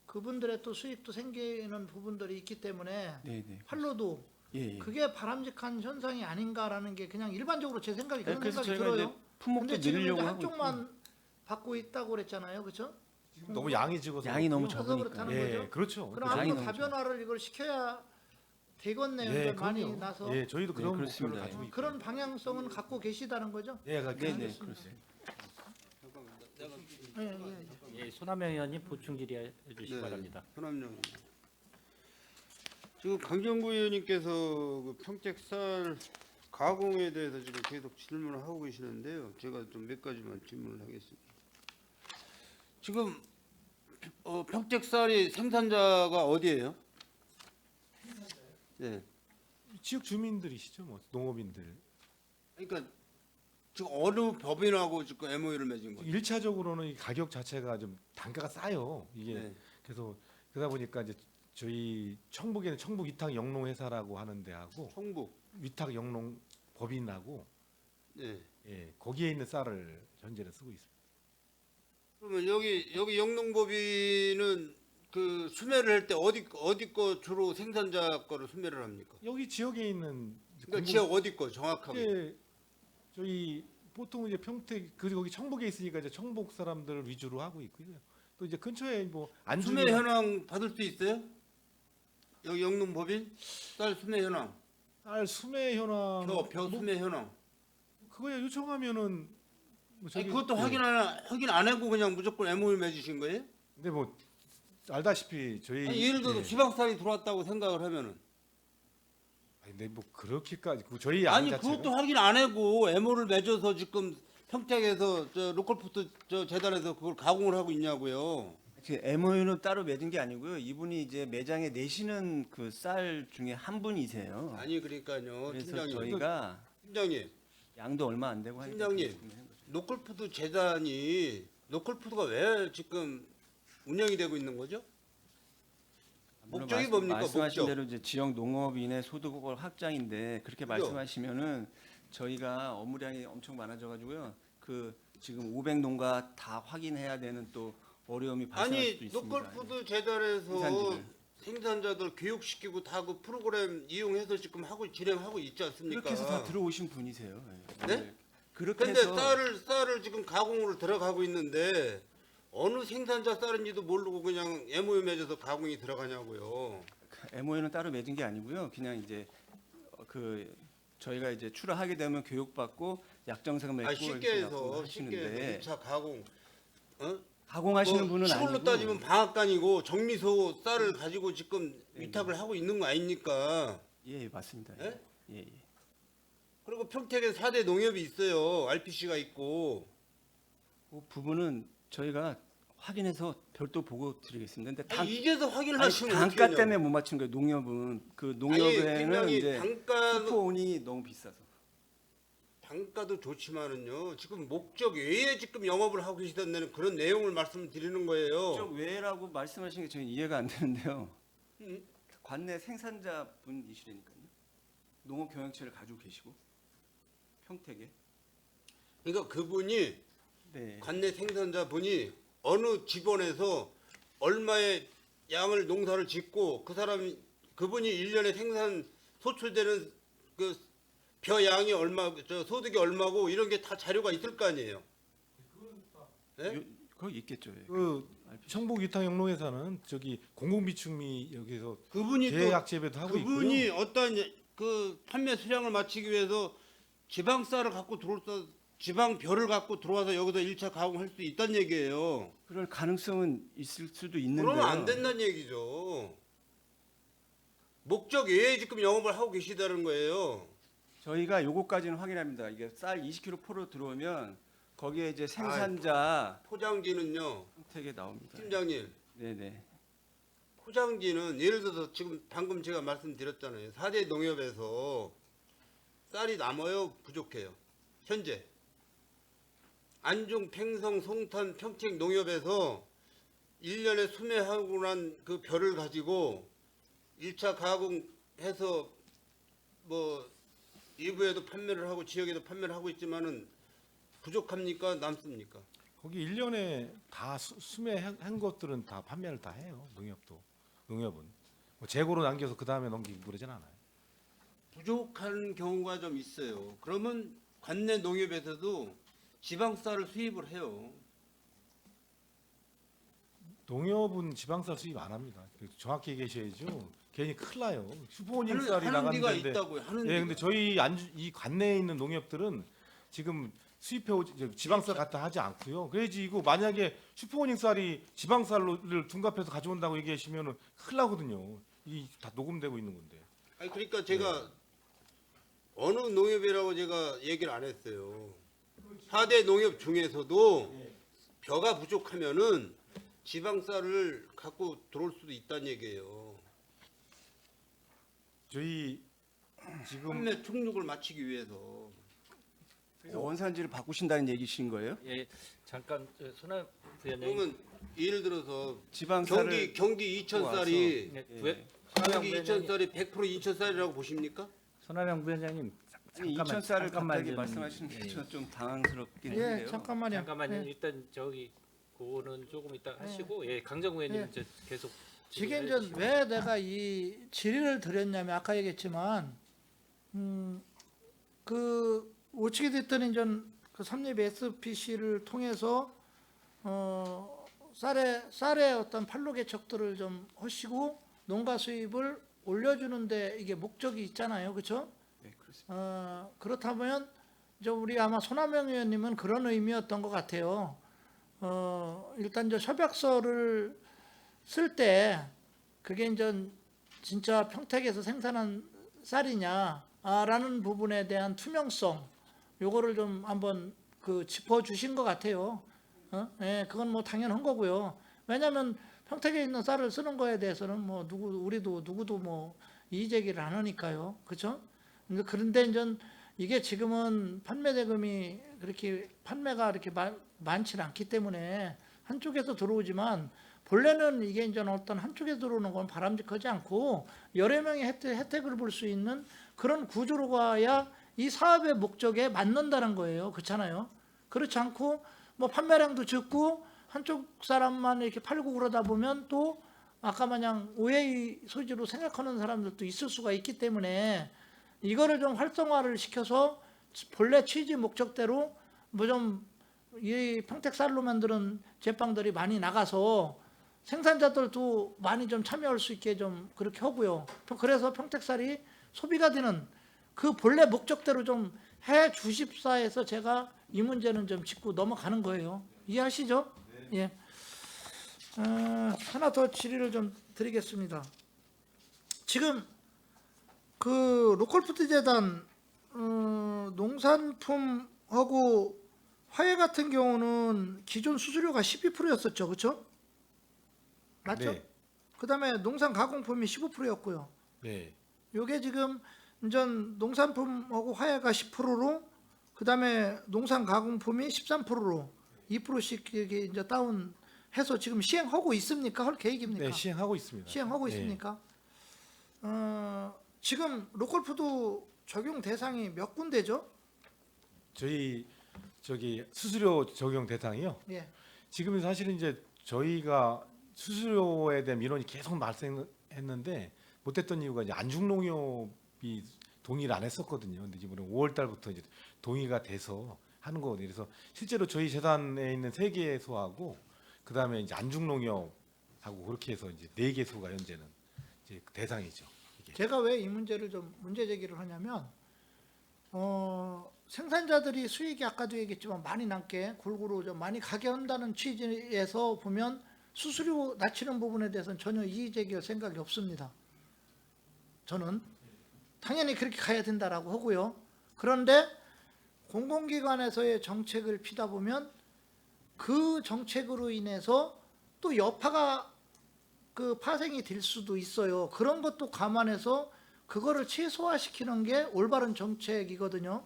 Speaker 3: 그분들의 또 수익도 생기는 부분들이 있기 때문에
Speaker 5: 네, 네.
Speaker 3: 팔로도
Speaker 5: 예, 예.
Speaker 3: 그게 바람직한 현상이 아닌가라는 게 그냥 일반적으로 제 생각이
Speaker 5: 네,
Speaker 3: 그런
Speaker 5: 그래서
Speaker 3: 생각이
Speaker 5: 저희가
Speaker 3: 들어요.
Speaker 5: 이제 품목도
Speaker 3: 근데 지금 이제
Speaker 5: 늘리려고 하고 있고.
Speaker 3: 한쪽만 받고 있다고 그랬잖아요, 그렇죠?
Speaker 4: 지금 너무 양이 적어서.
Speaker 5: 양이 너무
Speaker 3: 그래서
Speaker 5: 적으니까.
Speaker 3: 그렇다는
Speaker 4: 예,
Speaker 3: 거죠?
Speaker 4: 그렇죠.
Speaker 3: 그럼
Speaker 5: 양이
Speaker 3: 앞으로
Speaker 5: 너무
Speaker 3: 다변화를 이걸 시켜야 되겠네요.
Speaker 4: 예,
Speaker 3: 이제 많이
Speaker 4: 그럼요.
Speaker 3: 나서
Speaker 4: 예, 저희도
Speaker 5: 네,
Speaker 4: 그런
Speaker 5: 그렇습니다.
Speaker 4: 목표를 가지고 있고.
Speaker 3: 그런 방향성은 갖고 계시다는 거죠?
Speaker 4: 예,
Speaker 5: 네, 네, 그렇습니다.
Speaker 3: 예, 예.
Speaker 1: 예, 손하명 의원님 보충 질의해 주시기
Speaker 6: 네.
Speaker 1: 바랍니다.
Speaker 6: 손함령. 지금 강정구 의원님께서 그 평택쌀 가공에 대해서 지금 계속 질문을 하고 계시는데요. 제가 좀 몇 가지만 질문을 하겠습니다. 지금 평택쌀이 생산자가 어디예요? 네.
Speaker 4: 지역 주민들이시죠, 뭐 농업인들.
Speaker 6: 그러니까 지금 어느 법인하고 지금 MOU를 맺은 거죠?
Speaker 4: 1차적으로는 이 가격 자체가 좀 단가가 싸요. 이게
Speaker 6: 네.
Speaker 4: 그래서 그러다 보니까 이제 저희 청북에는 청북 위탁 영농 회사라고 하는 데하고
Speaker 6: 청북.
Speaker 4: 위탁 영농 법인하고
Speaker 6: 네.
Speaker 4: 예, 거기에 있는 쌀을 현재는 쓰고 있습니다.
Speaker 6: 그러면 여기 영농법인은 그 수매를 할 때 어디 거 주로 생산자 거를 수매를 합니까?
Speaker 4: 여기 지역에 있는
Speaker 6: 그러니까 지역 어디 거 정확하게?
Speaker 4: 예, 저희 보통 이제 평택 그리고 거기 청북에 있으니까 이제 청북 사람들 위주로 하고 있고요. 또 이제 근처에 뭐 안주나
Speaker 6: 수매 현황 받을 수 있어요? 여기 영농법인 쌀 수매 현황,
Speaker 4: 쌀 수매 현황
Speaker 6: 벼 수매 현황.
Speaker 4: 그거에 요청하면은 뭐
Speaker 6: 아니,
Speaker 4: 저기
Speaker 6: 그것도
Speaker 4: 예.
Speaker 6: 확인 안 하고 그냥 무조건 MOU 맺으신 거예요?
Speaker 4: 근데 뭐 알다시피 저희
Speaker 6: 아니, 예를 들어서
Speaker 4: 예.
Speaker 6: 지방쌀이 들어왔다고 생각을 하면은
Speaker 4: 아니, 근데 뭐 그렇게까지 저희
Speaker 6: 아니
Speaker 4: 양 자체가
Speaker 6: 그것도 확인 안 하고 MOU를 맺어서 지금 평택에서 저 로컬푸드 저 재단에서 그걸 가공을 하고 있냐고요.
Speaker 5: 그 MOU는 따로 맺은 게 아니고요. 이분이 이제 매장에 내시는 그 쌀 중에 한 분이세요.
Speaker 6: 아니 그러니까요,
Speaker 5: 그래서
Speaker 6: 팀장님.
Speaker 5: 저희가
Speaker 6: 팀장님,
Speaker 5: 양도 얼마 안 되고 하니까
Speaker 6: 팀장님. 로컬푸드 재단이 로컬푸드가 왜 지금 운영이 되고 있는 거죠? 목적이 뭡니까?
Speaker 5: 말씀하신
Speaker 6: 목적.
Speaker 5: 대로 이제 지역 농업인의 소득 확장인데 그렇게
Speaker 6: 그죠?
Speaker 5: 말씀하시면은 저희가 업무량이 엄청 많아져가지고요. 그 지금 500농가 다 확인해야 되는 또 어려움이 발생할 수도
Speaker 6: 아니
Speaker 5: 있습니다.
Speaker 6: 로컬푸드 재단에서
Speaker 5: 생산지를.
Speaker 6: 생산자들 교육시키고 다 그 프로그램 이용해서 지금 진행하고 있지 않습니까?
Speaker 5: 이렇게 해서 다 들어오신 분이세요. 예.
Speaker 6: 네?
Speaker 5: 그렇게
Speaker 6: 근데
Speaker 5: 해서
Speaker 6: 쌀을 지금 가공으로 들어가고 있는데 어느 생산자 쌀인지도 모르고 그냥 MOU 맺어서 가공이 들어가냐고요.
Speaker 5: MOU는 따로 맺은 게 아니고요. 그냥 이제 그 저희가 이제 출하하게 되면 교육받고 약정서 맺고
Speaker 6: 아 쉽게
Speaker 5: 이렇게
Speaker 6: 해서
Speaker 5: 납품을
Speaker 6: 쉽게
Speaker 5: 하시는데
Speaker 6: 해서 1차 가공.
Speaker 5: 가공하시는
Speaker 6: 뭐
Speaker 5: 분은
Speaker 6: 시골로
Speaker 5: 아니고
Speaker 6: 따지면 방앗간이고 정미소 쌀을 가지고 지금 위탁을 하고 있는 거 아닙니까?
Speaker 5: 예, 맞습니다.
Speaker 6: 예?
Speaker 5: 예, 예.
Speaker 6: 그리고 평택에 4대 농협이 있어요. RPC가 있고.
Speaker 5: 그 부분은 저희가 확인해서 별도 보고 드리겠습니다. 근데
Speaker 6: 아니, 이제서 확인을
Speaker 5: 아니,
Speaker 6: 하시면
Speaker 5: 단가
Speaker 6: 어떡하냐고.
Speaker 5: 때문에 못 맞춘 거예요. 농협은 그
Speaker 6: 아니,
Speaker 5: 농협에는
Speaker 6: 굉장히
Speaker 5: 이제
Speaker 6: 단가도
Speaker 5: 쿠폰이 너무 비싸서.
Speaker 6: 단가도 좋지만은요. 지금 목적 외에 지금 영업을 하고 계시다는 그런 내용을 말씀드리는 거예요.
Speaker 5: 저 왜라고 말씀하신 게 저는 이해가 안 되는데요.
Speaker 6: 음.
Speaker 5: 관내 생산자 분이시라니까요. 농업 경영체를 가지고 계시고 평택에.
Speaker 6: 그러니까 그분이
Speaker 5: 네.
Speaker 6: 관내 생산자 분이 어느 집원에서 얼마의 양을 농사를 짓고 그분이 1년에 생산 소출되는 그 벼 양이 얼마, 저 소득이 얼마고 이런 게 다 자료가 있을 거 아니에요. 네?
Speaker 5: 그거 있겠죠. 예.
Speaker 4: 그 청북 위탁 영농에서는 저기 공공비축미 여기서
Speaker 6: 그분이 또
Speaker 4: 계약 재배도 하고
Speaker 6: 그분이
Speaker 4: 있고요.
Speaker 6: 어떤 그 판매 수량을 맞추기 위해서 지방 쌀을 갖고 지방 벼를 갖고 들어와서 여기서 1차 가공할 수 있다는 얘기예요.
Speaker 5: 그럴 가능성은 있을 수도 있는데요.
Speaker 6: 그러면 안 된다는 얘기죠. 목적 외에 지금 영업을 하고 계시다는 거예요.
Speaker 5: 저희가 요거까지는 확인합니다. 이게 쌀 20kg 포로 들어오면 거기에 이제 생산자
Speaker 6: 포장지는요,
Speaker 5: 선택에 나옵니다.
Speaker 6: 팀장님.
Speaker 5: 네네.
Speaker 6: 포장지는 예를 들어서 지금 방금 제가 말씀드렸잖아요. 4대 농협에서 쌀이 남아요, 부족해요. 현재 안중, 팽성, 송탄, 평택 농협에서 1년에 수매하고 난 그 벼를 가지고 1차 가공해서 뭐 일부에도 판매를 하고 지역에도 판매를 하고 있지만은 부족합니까? 남습니까?
Speaker 4: 거기 1년에 다 수매한 것들은 다 판매를 다 해요. 농협은 뭐 재고로 남겨서 그 다음에 넘기고 그러진 않아요.
Speaker 6: 부족한 경우가 좀 있어요. 그러면 관내 농협에서도 지방 쌀을 수입을 해요.
Speaker 4: 농협은 지방쌀 수입 안 합니다. 정확히 얘기하셔야죠. 괜히 큰일 나요. 슈퍼오닝
Speaker 6: 하는
Speaker 4: 쌀이
Speaker 6: 데가
Speaker 4: 나가는데.
Speaker 6: 있다고요. 하는
Speaker 4: 예,
Speaker 6: 데가.
Speaker 4: 근데 저희 이 관내에 있는 농협들은 지금 수입해 지방쌀 갖다 하지 않고요. 그래야지 이거 만약에 슈퍼오닝 쌀이 지방쌀을 둔갑해서 가져온다고 얘기하시면은 큰일 나거든요. 이 다 녹음되고 있는 건데.
Speaker 6: 아니 그러니까 제가 어느 농협이라고 제가 얘기를 안 했어요. 4대 농협 중에서도 벼가 부족하면은 지방 쌀을 갖고 들어올 수도 있다는 얘기예요.
Speaker 4: 저희 지금
Speaker 6: 판매 총력을 맞추기 위해서.
Speaker 5: 그래서 원산지를 바꾸신다는 얘기신 거예요?
Speaker 1: 예, 잠깐 손해 부위원장님.
Speaker 6: 그러면 예를 들어서
Speaker 5: 지방 쌀을
Speaker 6: 경기 이천 쌀이
Speaker 1: 네,
Speaker 5: 예.
Speaker 6: 경기 이천 쌀이 100% 이천 쌀이라고 보십니까?
Speaker 1: 손하명 부위원장님
Speaker 5: 아니,
Speaker 1: 잠깐만,
Speaker 5: 2천 쌀을
Speaker 1: 잠깐만
Speaker 5: 갑자기
Speaker 1: 좀,
Speaker 5: 말씀하시는
Speaker 1: 예.
Speaker 5: 게 저는 좀 당황스럽긴
Speaker 3: 예,
Speaker 5: 한데요.
Speaker 3: 잠깐만요.
Speaker 1: 잠깐만요.
Speaker 3: 예.
Speaker 1: 일단 저기 그거는 조금 이따 하시고 예, 강정구 의원님
Speaker 3: 예.
Speaker 1: 이제 계속
Speaker 3: 지금
Speaker 1: 질문해
Speaker 3: 이제 왜 내가 이 질의를 드렸냐면 아까 얘기했지만 그 어떻게 됐든 이제 그 삼립 SPC를 통해서 쌀의 어떤 판로 개척들을 좀 하시고 농가 수입을 올려주는데 이게 목적이 있잖아요, 그렇죠?
Speaker 5: 네, 그렇습니다.
Speaker 3: 그렇다면 이제 우리 아마 손하명 의원님은 그런 의미였던 것 같아요. 일단 이제 협약서를 쓸 때 그게 이제 진짜 평택에서 생산한 쌀이냐라는 부분에 대한 투명성 요거를 좀 한번 그 짚어주신 것 같아요. 예, 그건 뭐 당연한 거고요. 왜냐하면 평택에 있는 쌀을 쓰는 거에 대해서는 뭐 우리도 누구도 뭐 이의 제기를 안 하니까요, 그렇죠? 그런데 이제 이게 지금은 판매 대금이 그렇게 판매가 이렇게 많지 않기 때문에 한쪽에서 들어오지만 본래는 이게 이제 어떤 한쪽에 들어오는 건 바람직하지 않고 여러 명의 혜택을 볼 수 있는 그런 구조로 가야 이 사업의 목적에 맞는다는 거예요. 그렇잖아요. 그렇지 않고 뭐 판매량도 적고 한쪽 사람만 이렇게 팔고 그러다 보면 또 아까 마냥 오해의 소지로 생각하는 사람들도 있을 수가 있기 때문에 이거를 좀 활성화를 시켜서 본래 취지 목적대로 뭐 좀 이 평택 쌀로 만드는 제빵들이 많이 나가서 생산자들도 많이 좀 참여할 수 있게 좀 그렇게 하고요. 그래서 평택 쌀이 소비가 되는 그 본래 목적대로 좀 해 주십사 해서 제가 이 문제는 좀 짚고 넘어가는 거예요. 이해하시죠? 예. 하나 더 질의를 좀 드리겠습니다. 지금 그 로컬푸드 재단 농산품하고 화훼 같은 경우는 기존 수수료가 12%였었죠, 그렇죠? 맞죠?
Speaker 4: 네.
Speaker 3: 그다음에 농산 가공품이 15%였고요.
Speaker 4: 네.
Speaker 3: 요게 지금 인전 농산품하고 화훼가 10%로 그다음에 농산 가공품이 13%로 2%씩 이게 이제 다운해서 지금 시행하고 있습니까? 할 계획입니까?
Speaker 4: 네, 시행하고 있습니다.
Speaker 3: 시행하고
Speaker 4: 네.
Speaker 3: 있습니까? 지금 로컬푸드 적용 대상이 몇 군데죠?
Speaker 4: 저희 저기 수수료 적용 대상이요.
Speaker 3: 예.
Speaker 4: 지금은 사실은 이제 저희가 수수료에 대한 민원이 계속 발생했는데 못했던 이유가 이제 안중농협이 동의를 안 했었거든요. 근데 이번에 5월 달부터 이제 동의가 돼서 하는 거거든요. 그래서 실제로 저희 재단에 있는 3개소하고 그다음에 이제 안중농협하고 그렇게 해서 이제 4개소가 현재는 이제 대상이죠. 이게.
Speaker 3: 제가 왜 이 문제를 좀 문제 제기를 하냐면 생산자들이 수익이 아까도 얘기했지만 많이 남게 골고루 좀 많이 가게 한다는 취지에서 보면 수수료 낮추는 부분에 대해서는 전혀 이의 제기할 생각이 없습니다. 저는 당연히 그렇게 가야 된다라고 하고요. 그런데 공공기관에서의 정책을 피다 보면 그 정책으로 인해서 또 여파가 그 파생이 될 수도 있어요. 그런 것도 감안해서 그거를 최소화시키는 게 올바른 정책이거든요.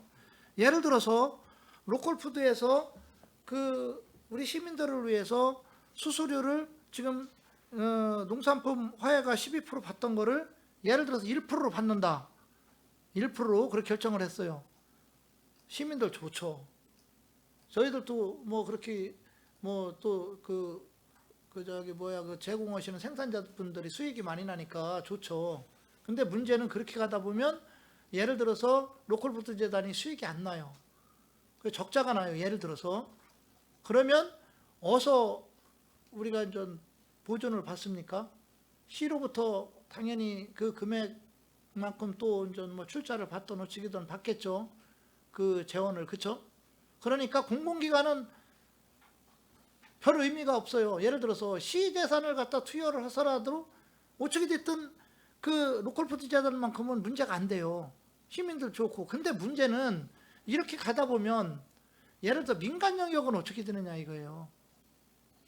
Speaker 3: 예를 들어서 로컬푸드에서 그 우리 시민들을 위해서 수수료를 지금 농산품 화훼가 12% 받던 거를 예를 들어서 1%로 받는다. 1%로 그렇게 결정을 했어요. 시민들 좋죠. 저희들도 뭐 그렇게 뭐 또 그 제공하시는 생산자분들이 수익이 많이 나니까 좋죠. 근데 문제는 그렇게 가다 보면 예를 들어서 로컬푸드 재단이 수익이 안 나요. 적자가 나요. 예를 들어서. 그러면 어서 우리가 좀 보존을 받습니까? 시로부터 당연히 그 금액만큼 또 뭐 출자를 받든 어찌든 받겠죠. 그 재원을. 그쵸? 그러니까 공공기관은 별 의미가 없어요. 예를 들어서 시 재산을 갖다 투여를 하더라도 어떻게 됐든 그 로컬푸드 재단만큼은 문제가 안 돼요. 시민들 좋고. 근데 문제는 이렇게 가다 보면 예를 들어 민간 영역은 어떻게 되느냐 이거예요.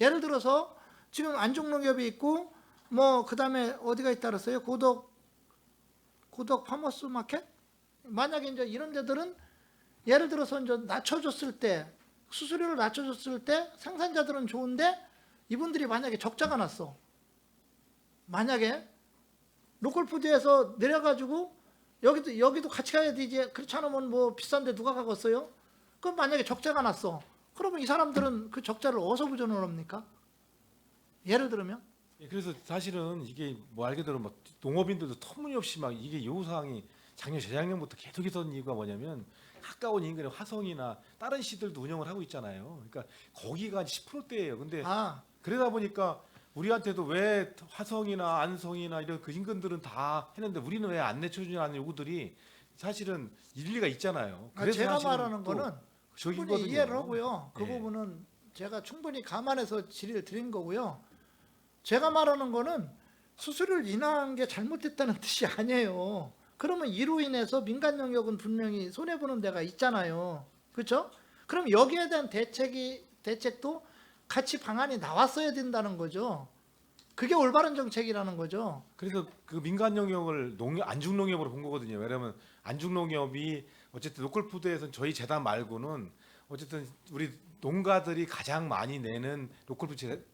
Speaker 3: 예를 들어서 지금 안중농협이 있고 뭐 그다음에 어디가 있다 그랬어요? 고덕 파머스 마켓? 만약에 이제 이런 데들은 예를 들어서 이제 낮춰줬을 때 수수료를 낮춰줬을 때 생산자들은 좋은데 이분들이 만약에 적자가 났어. 만약에 로컬푸드에서 내려가지고 여기도 같이 가야 되지. 그렇지 않으면 뭐 비싼데 누가 가겠어요? 그럼 만약에 적자가 났어. 그러면 이 사람들은 그 적자를 어디서 보존을 합니까? 예를 들면.
Speaker 4: 그래서 사실은 이게 뭐 알게 되면 막 농업인들도 터무니없이 막 이게 요구사항이 작년 재작년부터 계속 있었던 이유가 뭐냐면 가까운 인근의 화성이나 다른 시들도 운영을 하고 있잖아요. 그러니까 거기가 10%대예요. 근데 그러다 보니까 우리한테도 왜 화성이나 안성이나 이런 그 인근들은 다 했는데 우리는 왜 안 내쳐주냐는 요구들이 사실은 일리가 있잖아요. 그래서
Speaker 3: 제가
Speaker 4: 사실은
Speaker 3: 말하는
Speaker 4: 또
Speaker 3: 거는 충분히
Speaker 4: 저기거든요.
Speaker 3: 이해를 하고요. 그
Speaker 4: 예.
Speaker 3: 부분은 제가 충분히 감안해서 질의를 드린 거고요. 제가 말하는 거는 수수료를 인하한 게 잘못됐다는 뜻이 아니에요. 그러면 이로 인해서 민간 영역은 분명히 손해보는 데가 있잖아요. 그렇죠? 그럼 여기에 대한 대책도 같이 방안이 나왔어야 된다는 거죠. 그게 올바른 정책이라는 거죠.
Speaker 4: 그래서 그 민간 영역을 안중농협으로 본 거거든요. 왜냐하면 안중농협이 어쨌든 로컬푸드에서는 저희 재단 말고는 어쨌든 우리 농가들이 가장 많이 내는 로컬푸드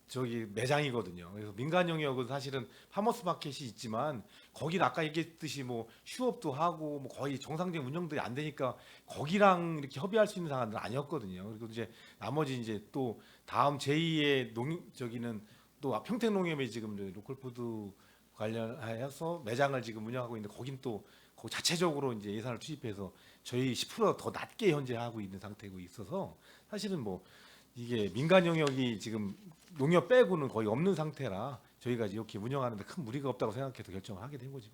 Speaker 4: 저기 매장이거든요. 그래서 민간 영역은 사실은 파머스 마켓이 있지만 거기는 아까 얘기했듯이 뭐 휴업도 하고 뭐 거의 정상적인 운영들이 안 되니까 거기랑 이렇게 협의할 수 있는 상황은 아니었거든요. 그리고 이제 나머지 이제 또 다음 제2의 저기는 또 평택농협이 지금 로컬푸드 관련하여서 매장을 지금 운영하고 있는데 거긴 또 거기 자체적으로 이제 예산을 투입해서 저희 10%더 낮게 현재 하고 있는 상태고 있어서 사실은 뭐 이게 민간 영역이 지금 농협 빼고는 거의 없는 상태라 저희가 이렇게 운영하는데 큰 무리가 없다고 생각해서 결정을 하게 된 거지.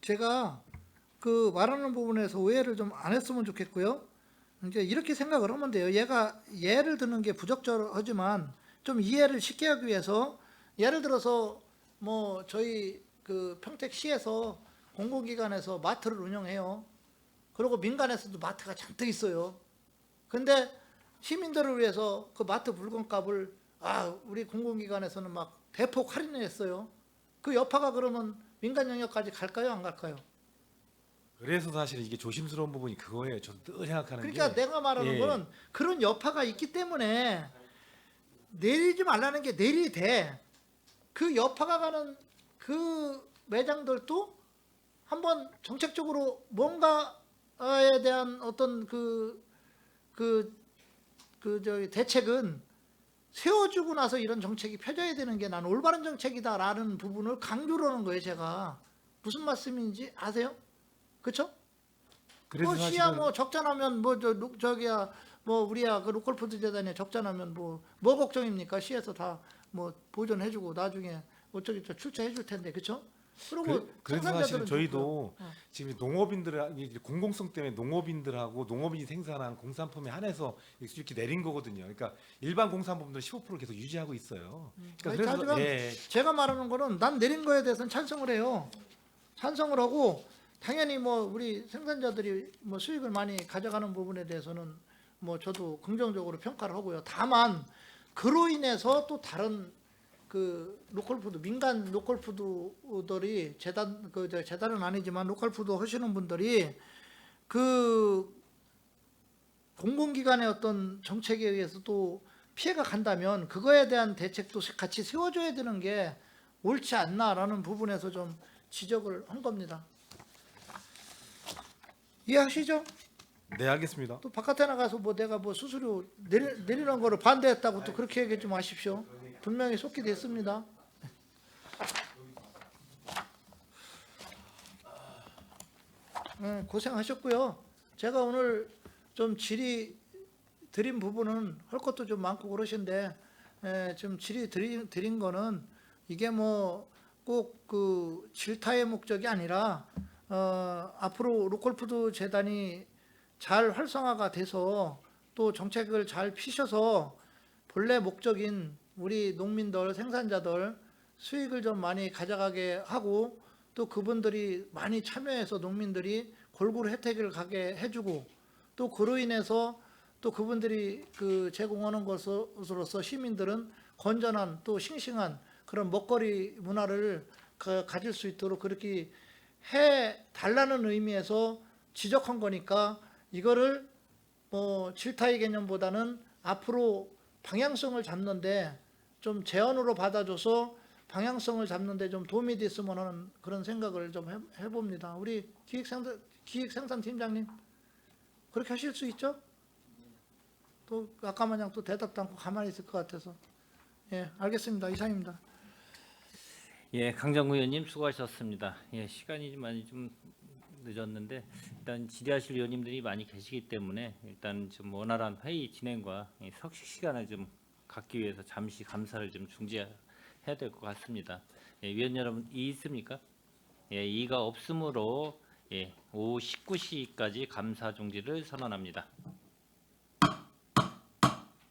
Speaker 3: 제가 그 말하는 부분에서 오해를 좀 안 했으면 좋겠고요. 이제 이렇게 생각을 하면 돼요. 얘가 예를 드는 게 부적절하지만 좀 이해를 쉽게 하기 위해서 예를 들어서 뭐 저희 그 평택시에서 공공기관에서 마트를 운영해요. 그리고 민간에서도 마트가 잔뜩 있어요. 근데 시민들을 위해서 그 마트 물건값을 우리 공공기관에서는 막 대폭 할인했어요. 그 여파가 그러면 민간 영역까지 갈까요, 안 갈까요?
Speaker 4: 그래서 사실 이게 조심스러운 부분이 그거예요. 저도 늘 생각하는
Speaker 3: 그러니까
Speaker 4: 게
Speaker 3: 내가 말하는
Speaker 4: 예.
Speaker 3: 거는 그런 여파가 있기 때문에 내리지 말라는 게 내리되 그 여파가 가는 그 매장들도 한번 정책적으로 뭔가에 대한 어떤 그 대책은 세워주고 나서 이런 정책이 펴져야 되는 게 나는 올바른 정책이다라는 부분을 강조를 하는 거예요. 제가 무슨 말씀인지 아세요? 그렇죠?
Speaker 4: 그래서
Speaker 3: 뭐 시야
Speaker 4: 사실은
Speaker 3: 뭐 적자 나면 뭐 저기야 뭐 우리야 그 로컬푸드 재단에 적자 나면 뭐 걱정입니까? 시에서 다 뭐 보존해주고 나중에 어쩌기 출처해줄 텐데 그렇죠? 그리고
Speaker 4: 그래서 사실은
Speaker 3: 생산자들은
Speaker 4: 저희도
Speaker 3: 좋고요.
Speaker 4: 지금 농업인들 공공성 때문에 농업인들하고 농업인이 생산한 공산품에 한해서 이렇게 내린 거거든요. 그러니까 일반 공산품들 15% 계속 유지하고 있어요. 그러니까
Speaker 3: 하지만
Speaker 4: 예.
Speaker 3: 제가 말하는 거는 난 내린 거에 대해서는 찬성을 해요. 찬성을 하고 당연히 뭐 우리 생산자들이 뭐 수익을 많이 가져가는 부분에 대해서는 뭐 저도 긍정적으로 평가를 하고요. 다만 그로 인해서 또 다른 그 로컬푸드 민간 로컬푸드들이 재단은 아니지만 로컬푸드 하시는 분들이 그 공공기관의 어떤 정책에 의해서 또 피해가 간다면 그거에 대한 대책도 같이 세워줘야 되는 게 옳지 않나라는 부분에서 좀 지적을 한 겁니다. 이해하시죠?
Speaker 4: 네, 알겠습니다.
Speaker 3: 또 바깥에 나가서 뭐 내가 뭐 수수료 내리는 거를 반대했다고 또 그렇게 얘기하지 마십시오. 분명히 속기됐습니다. 고생하셨고요. 제가 오늘 좀 질의 드린 부분은 할 것도 좀 많고 그러신데 좀 질의 드린 거는 이게 뭐 꼭 그 질타의 목적이 아니라 앞으로 로컬푸드 재단이 잘 활성화가 돼서 또 정책을 잘 피셔서 본래 목적인 우리 농민들, 생산자들 수익을 좀 많이 가져가게 하고 또 그분들이 많이 참여해서 농민들이 골고루 혜택을 가게 해주고 또 그로 인해서 또 그분들이 그 제공하는 것으로서 시민들은 건전한 또 싱싱한 그런 먹거리 문화를 가질 수 있도록 그렇게 해 달라는 의미에서 지적한 거니까 이거를 뭐 질타의 개념보다는 앞으로 방향성을 잡는데 좀 제언으로 받아줘서 방향성을 잡는데 좀 도움이 됐으면 하는 그런 생각을 좀 해봅니다. 우리 기획생산팀장님 그렇게 하실 수 있죠? 또 아까 마냥 또 대답도 않고 가만히 있을 것 같아서 예 알겠습니다. 이상입니다.
Speaker 1: 예, 강정구 의원님 수고하셨습니다. 예, 시간이 많이 좀 늦었는데 일단 질의하실 의원님들이 많이 계시기 때문에 일단 좀 원활한 회의 진행과 석식 시간을 좀 갖기 위해서 잠시 감사를 좀 중지해야 될 것 같습니다. 예, 위원 여러분 이의 있습니까? 예, 이의가 없으므로 오후 19시까지 감사 중지를 선언합니다.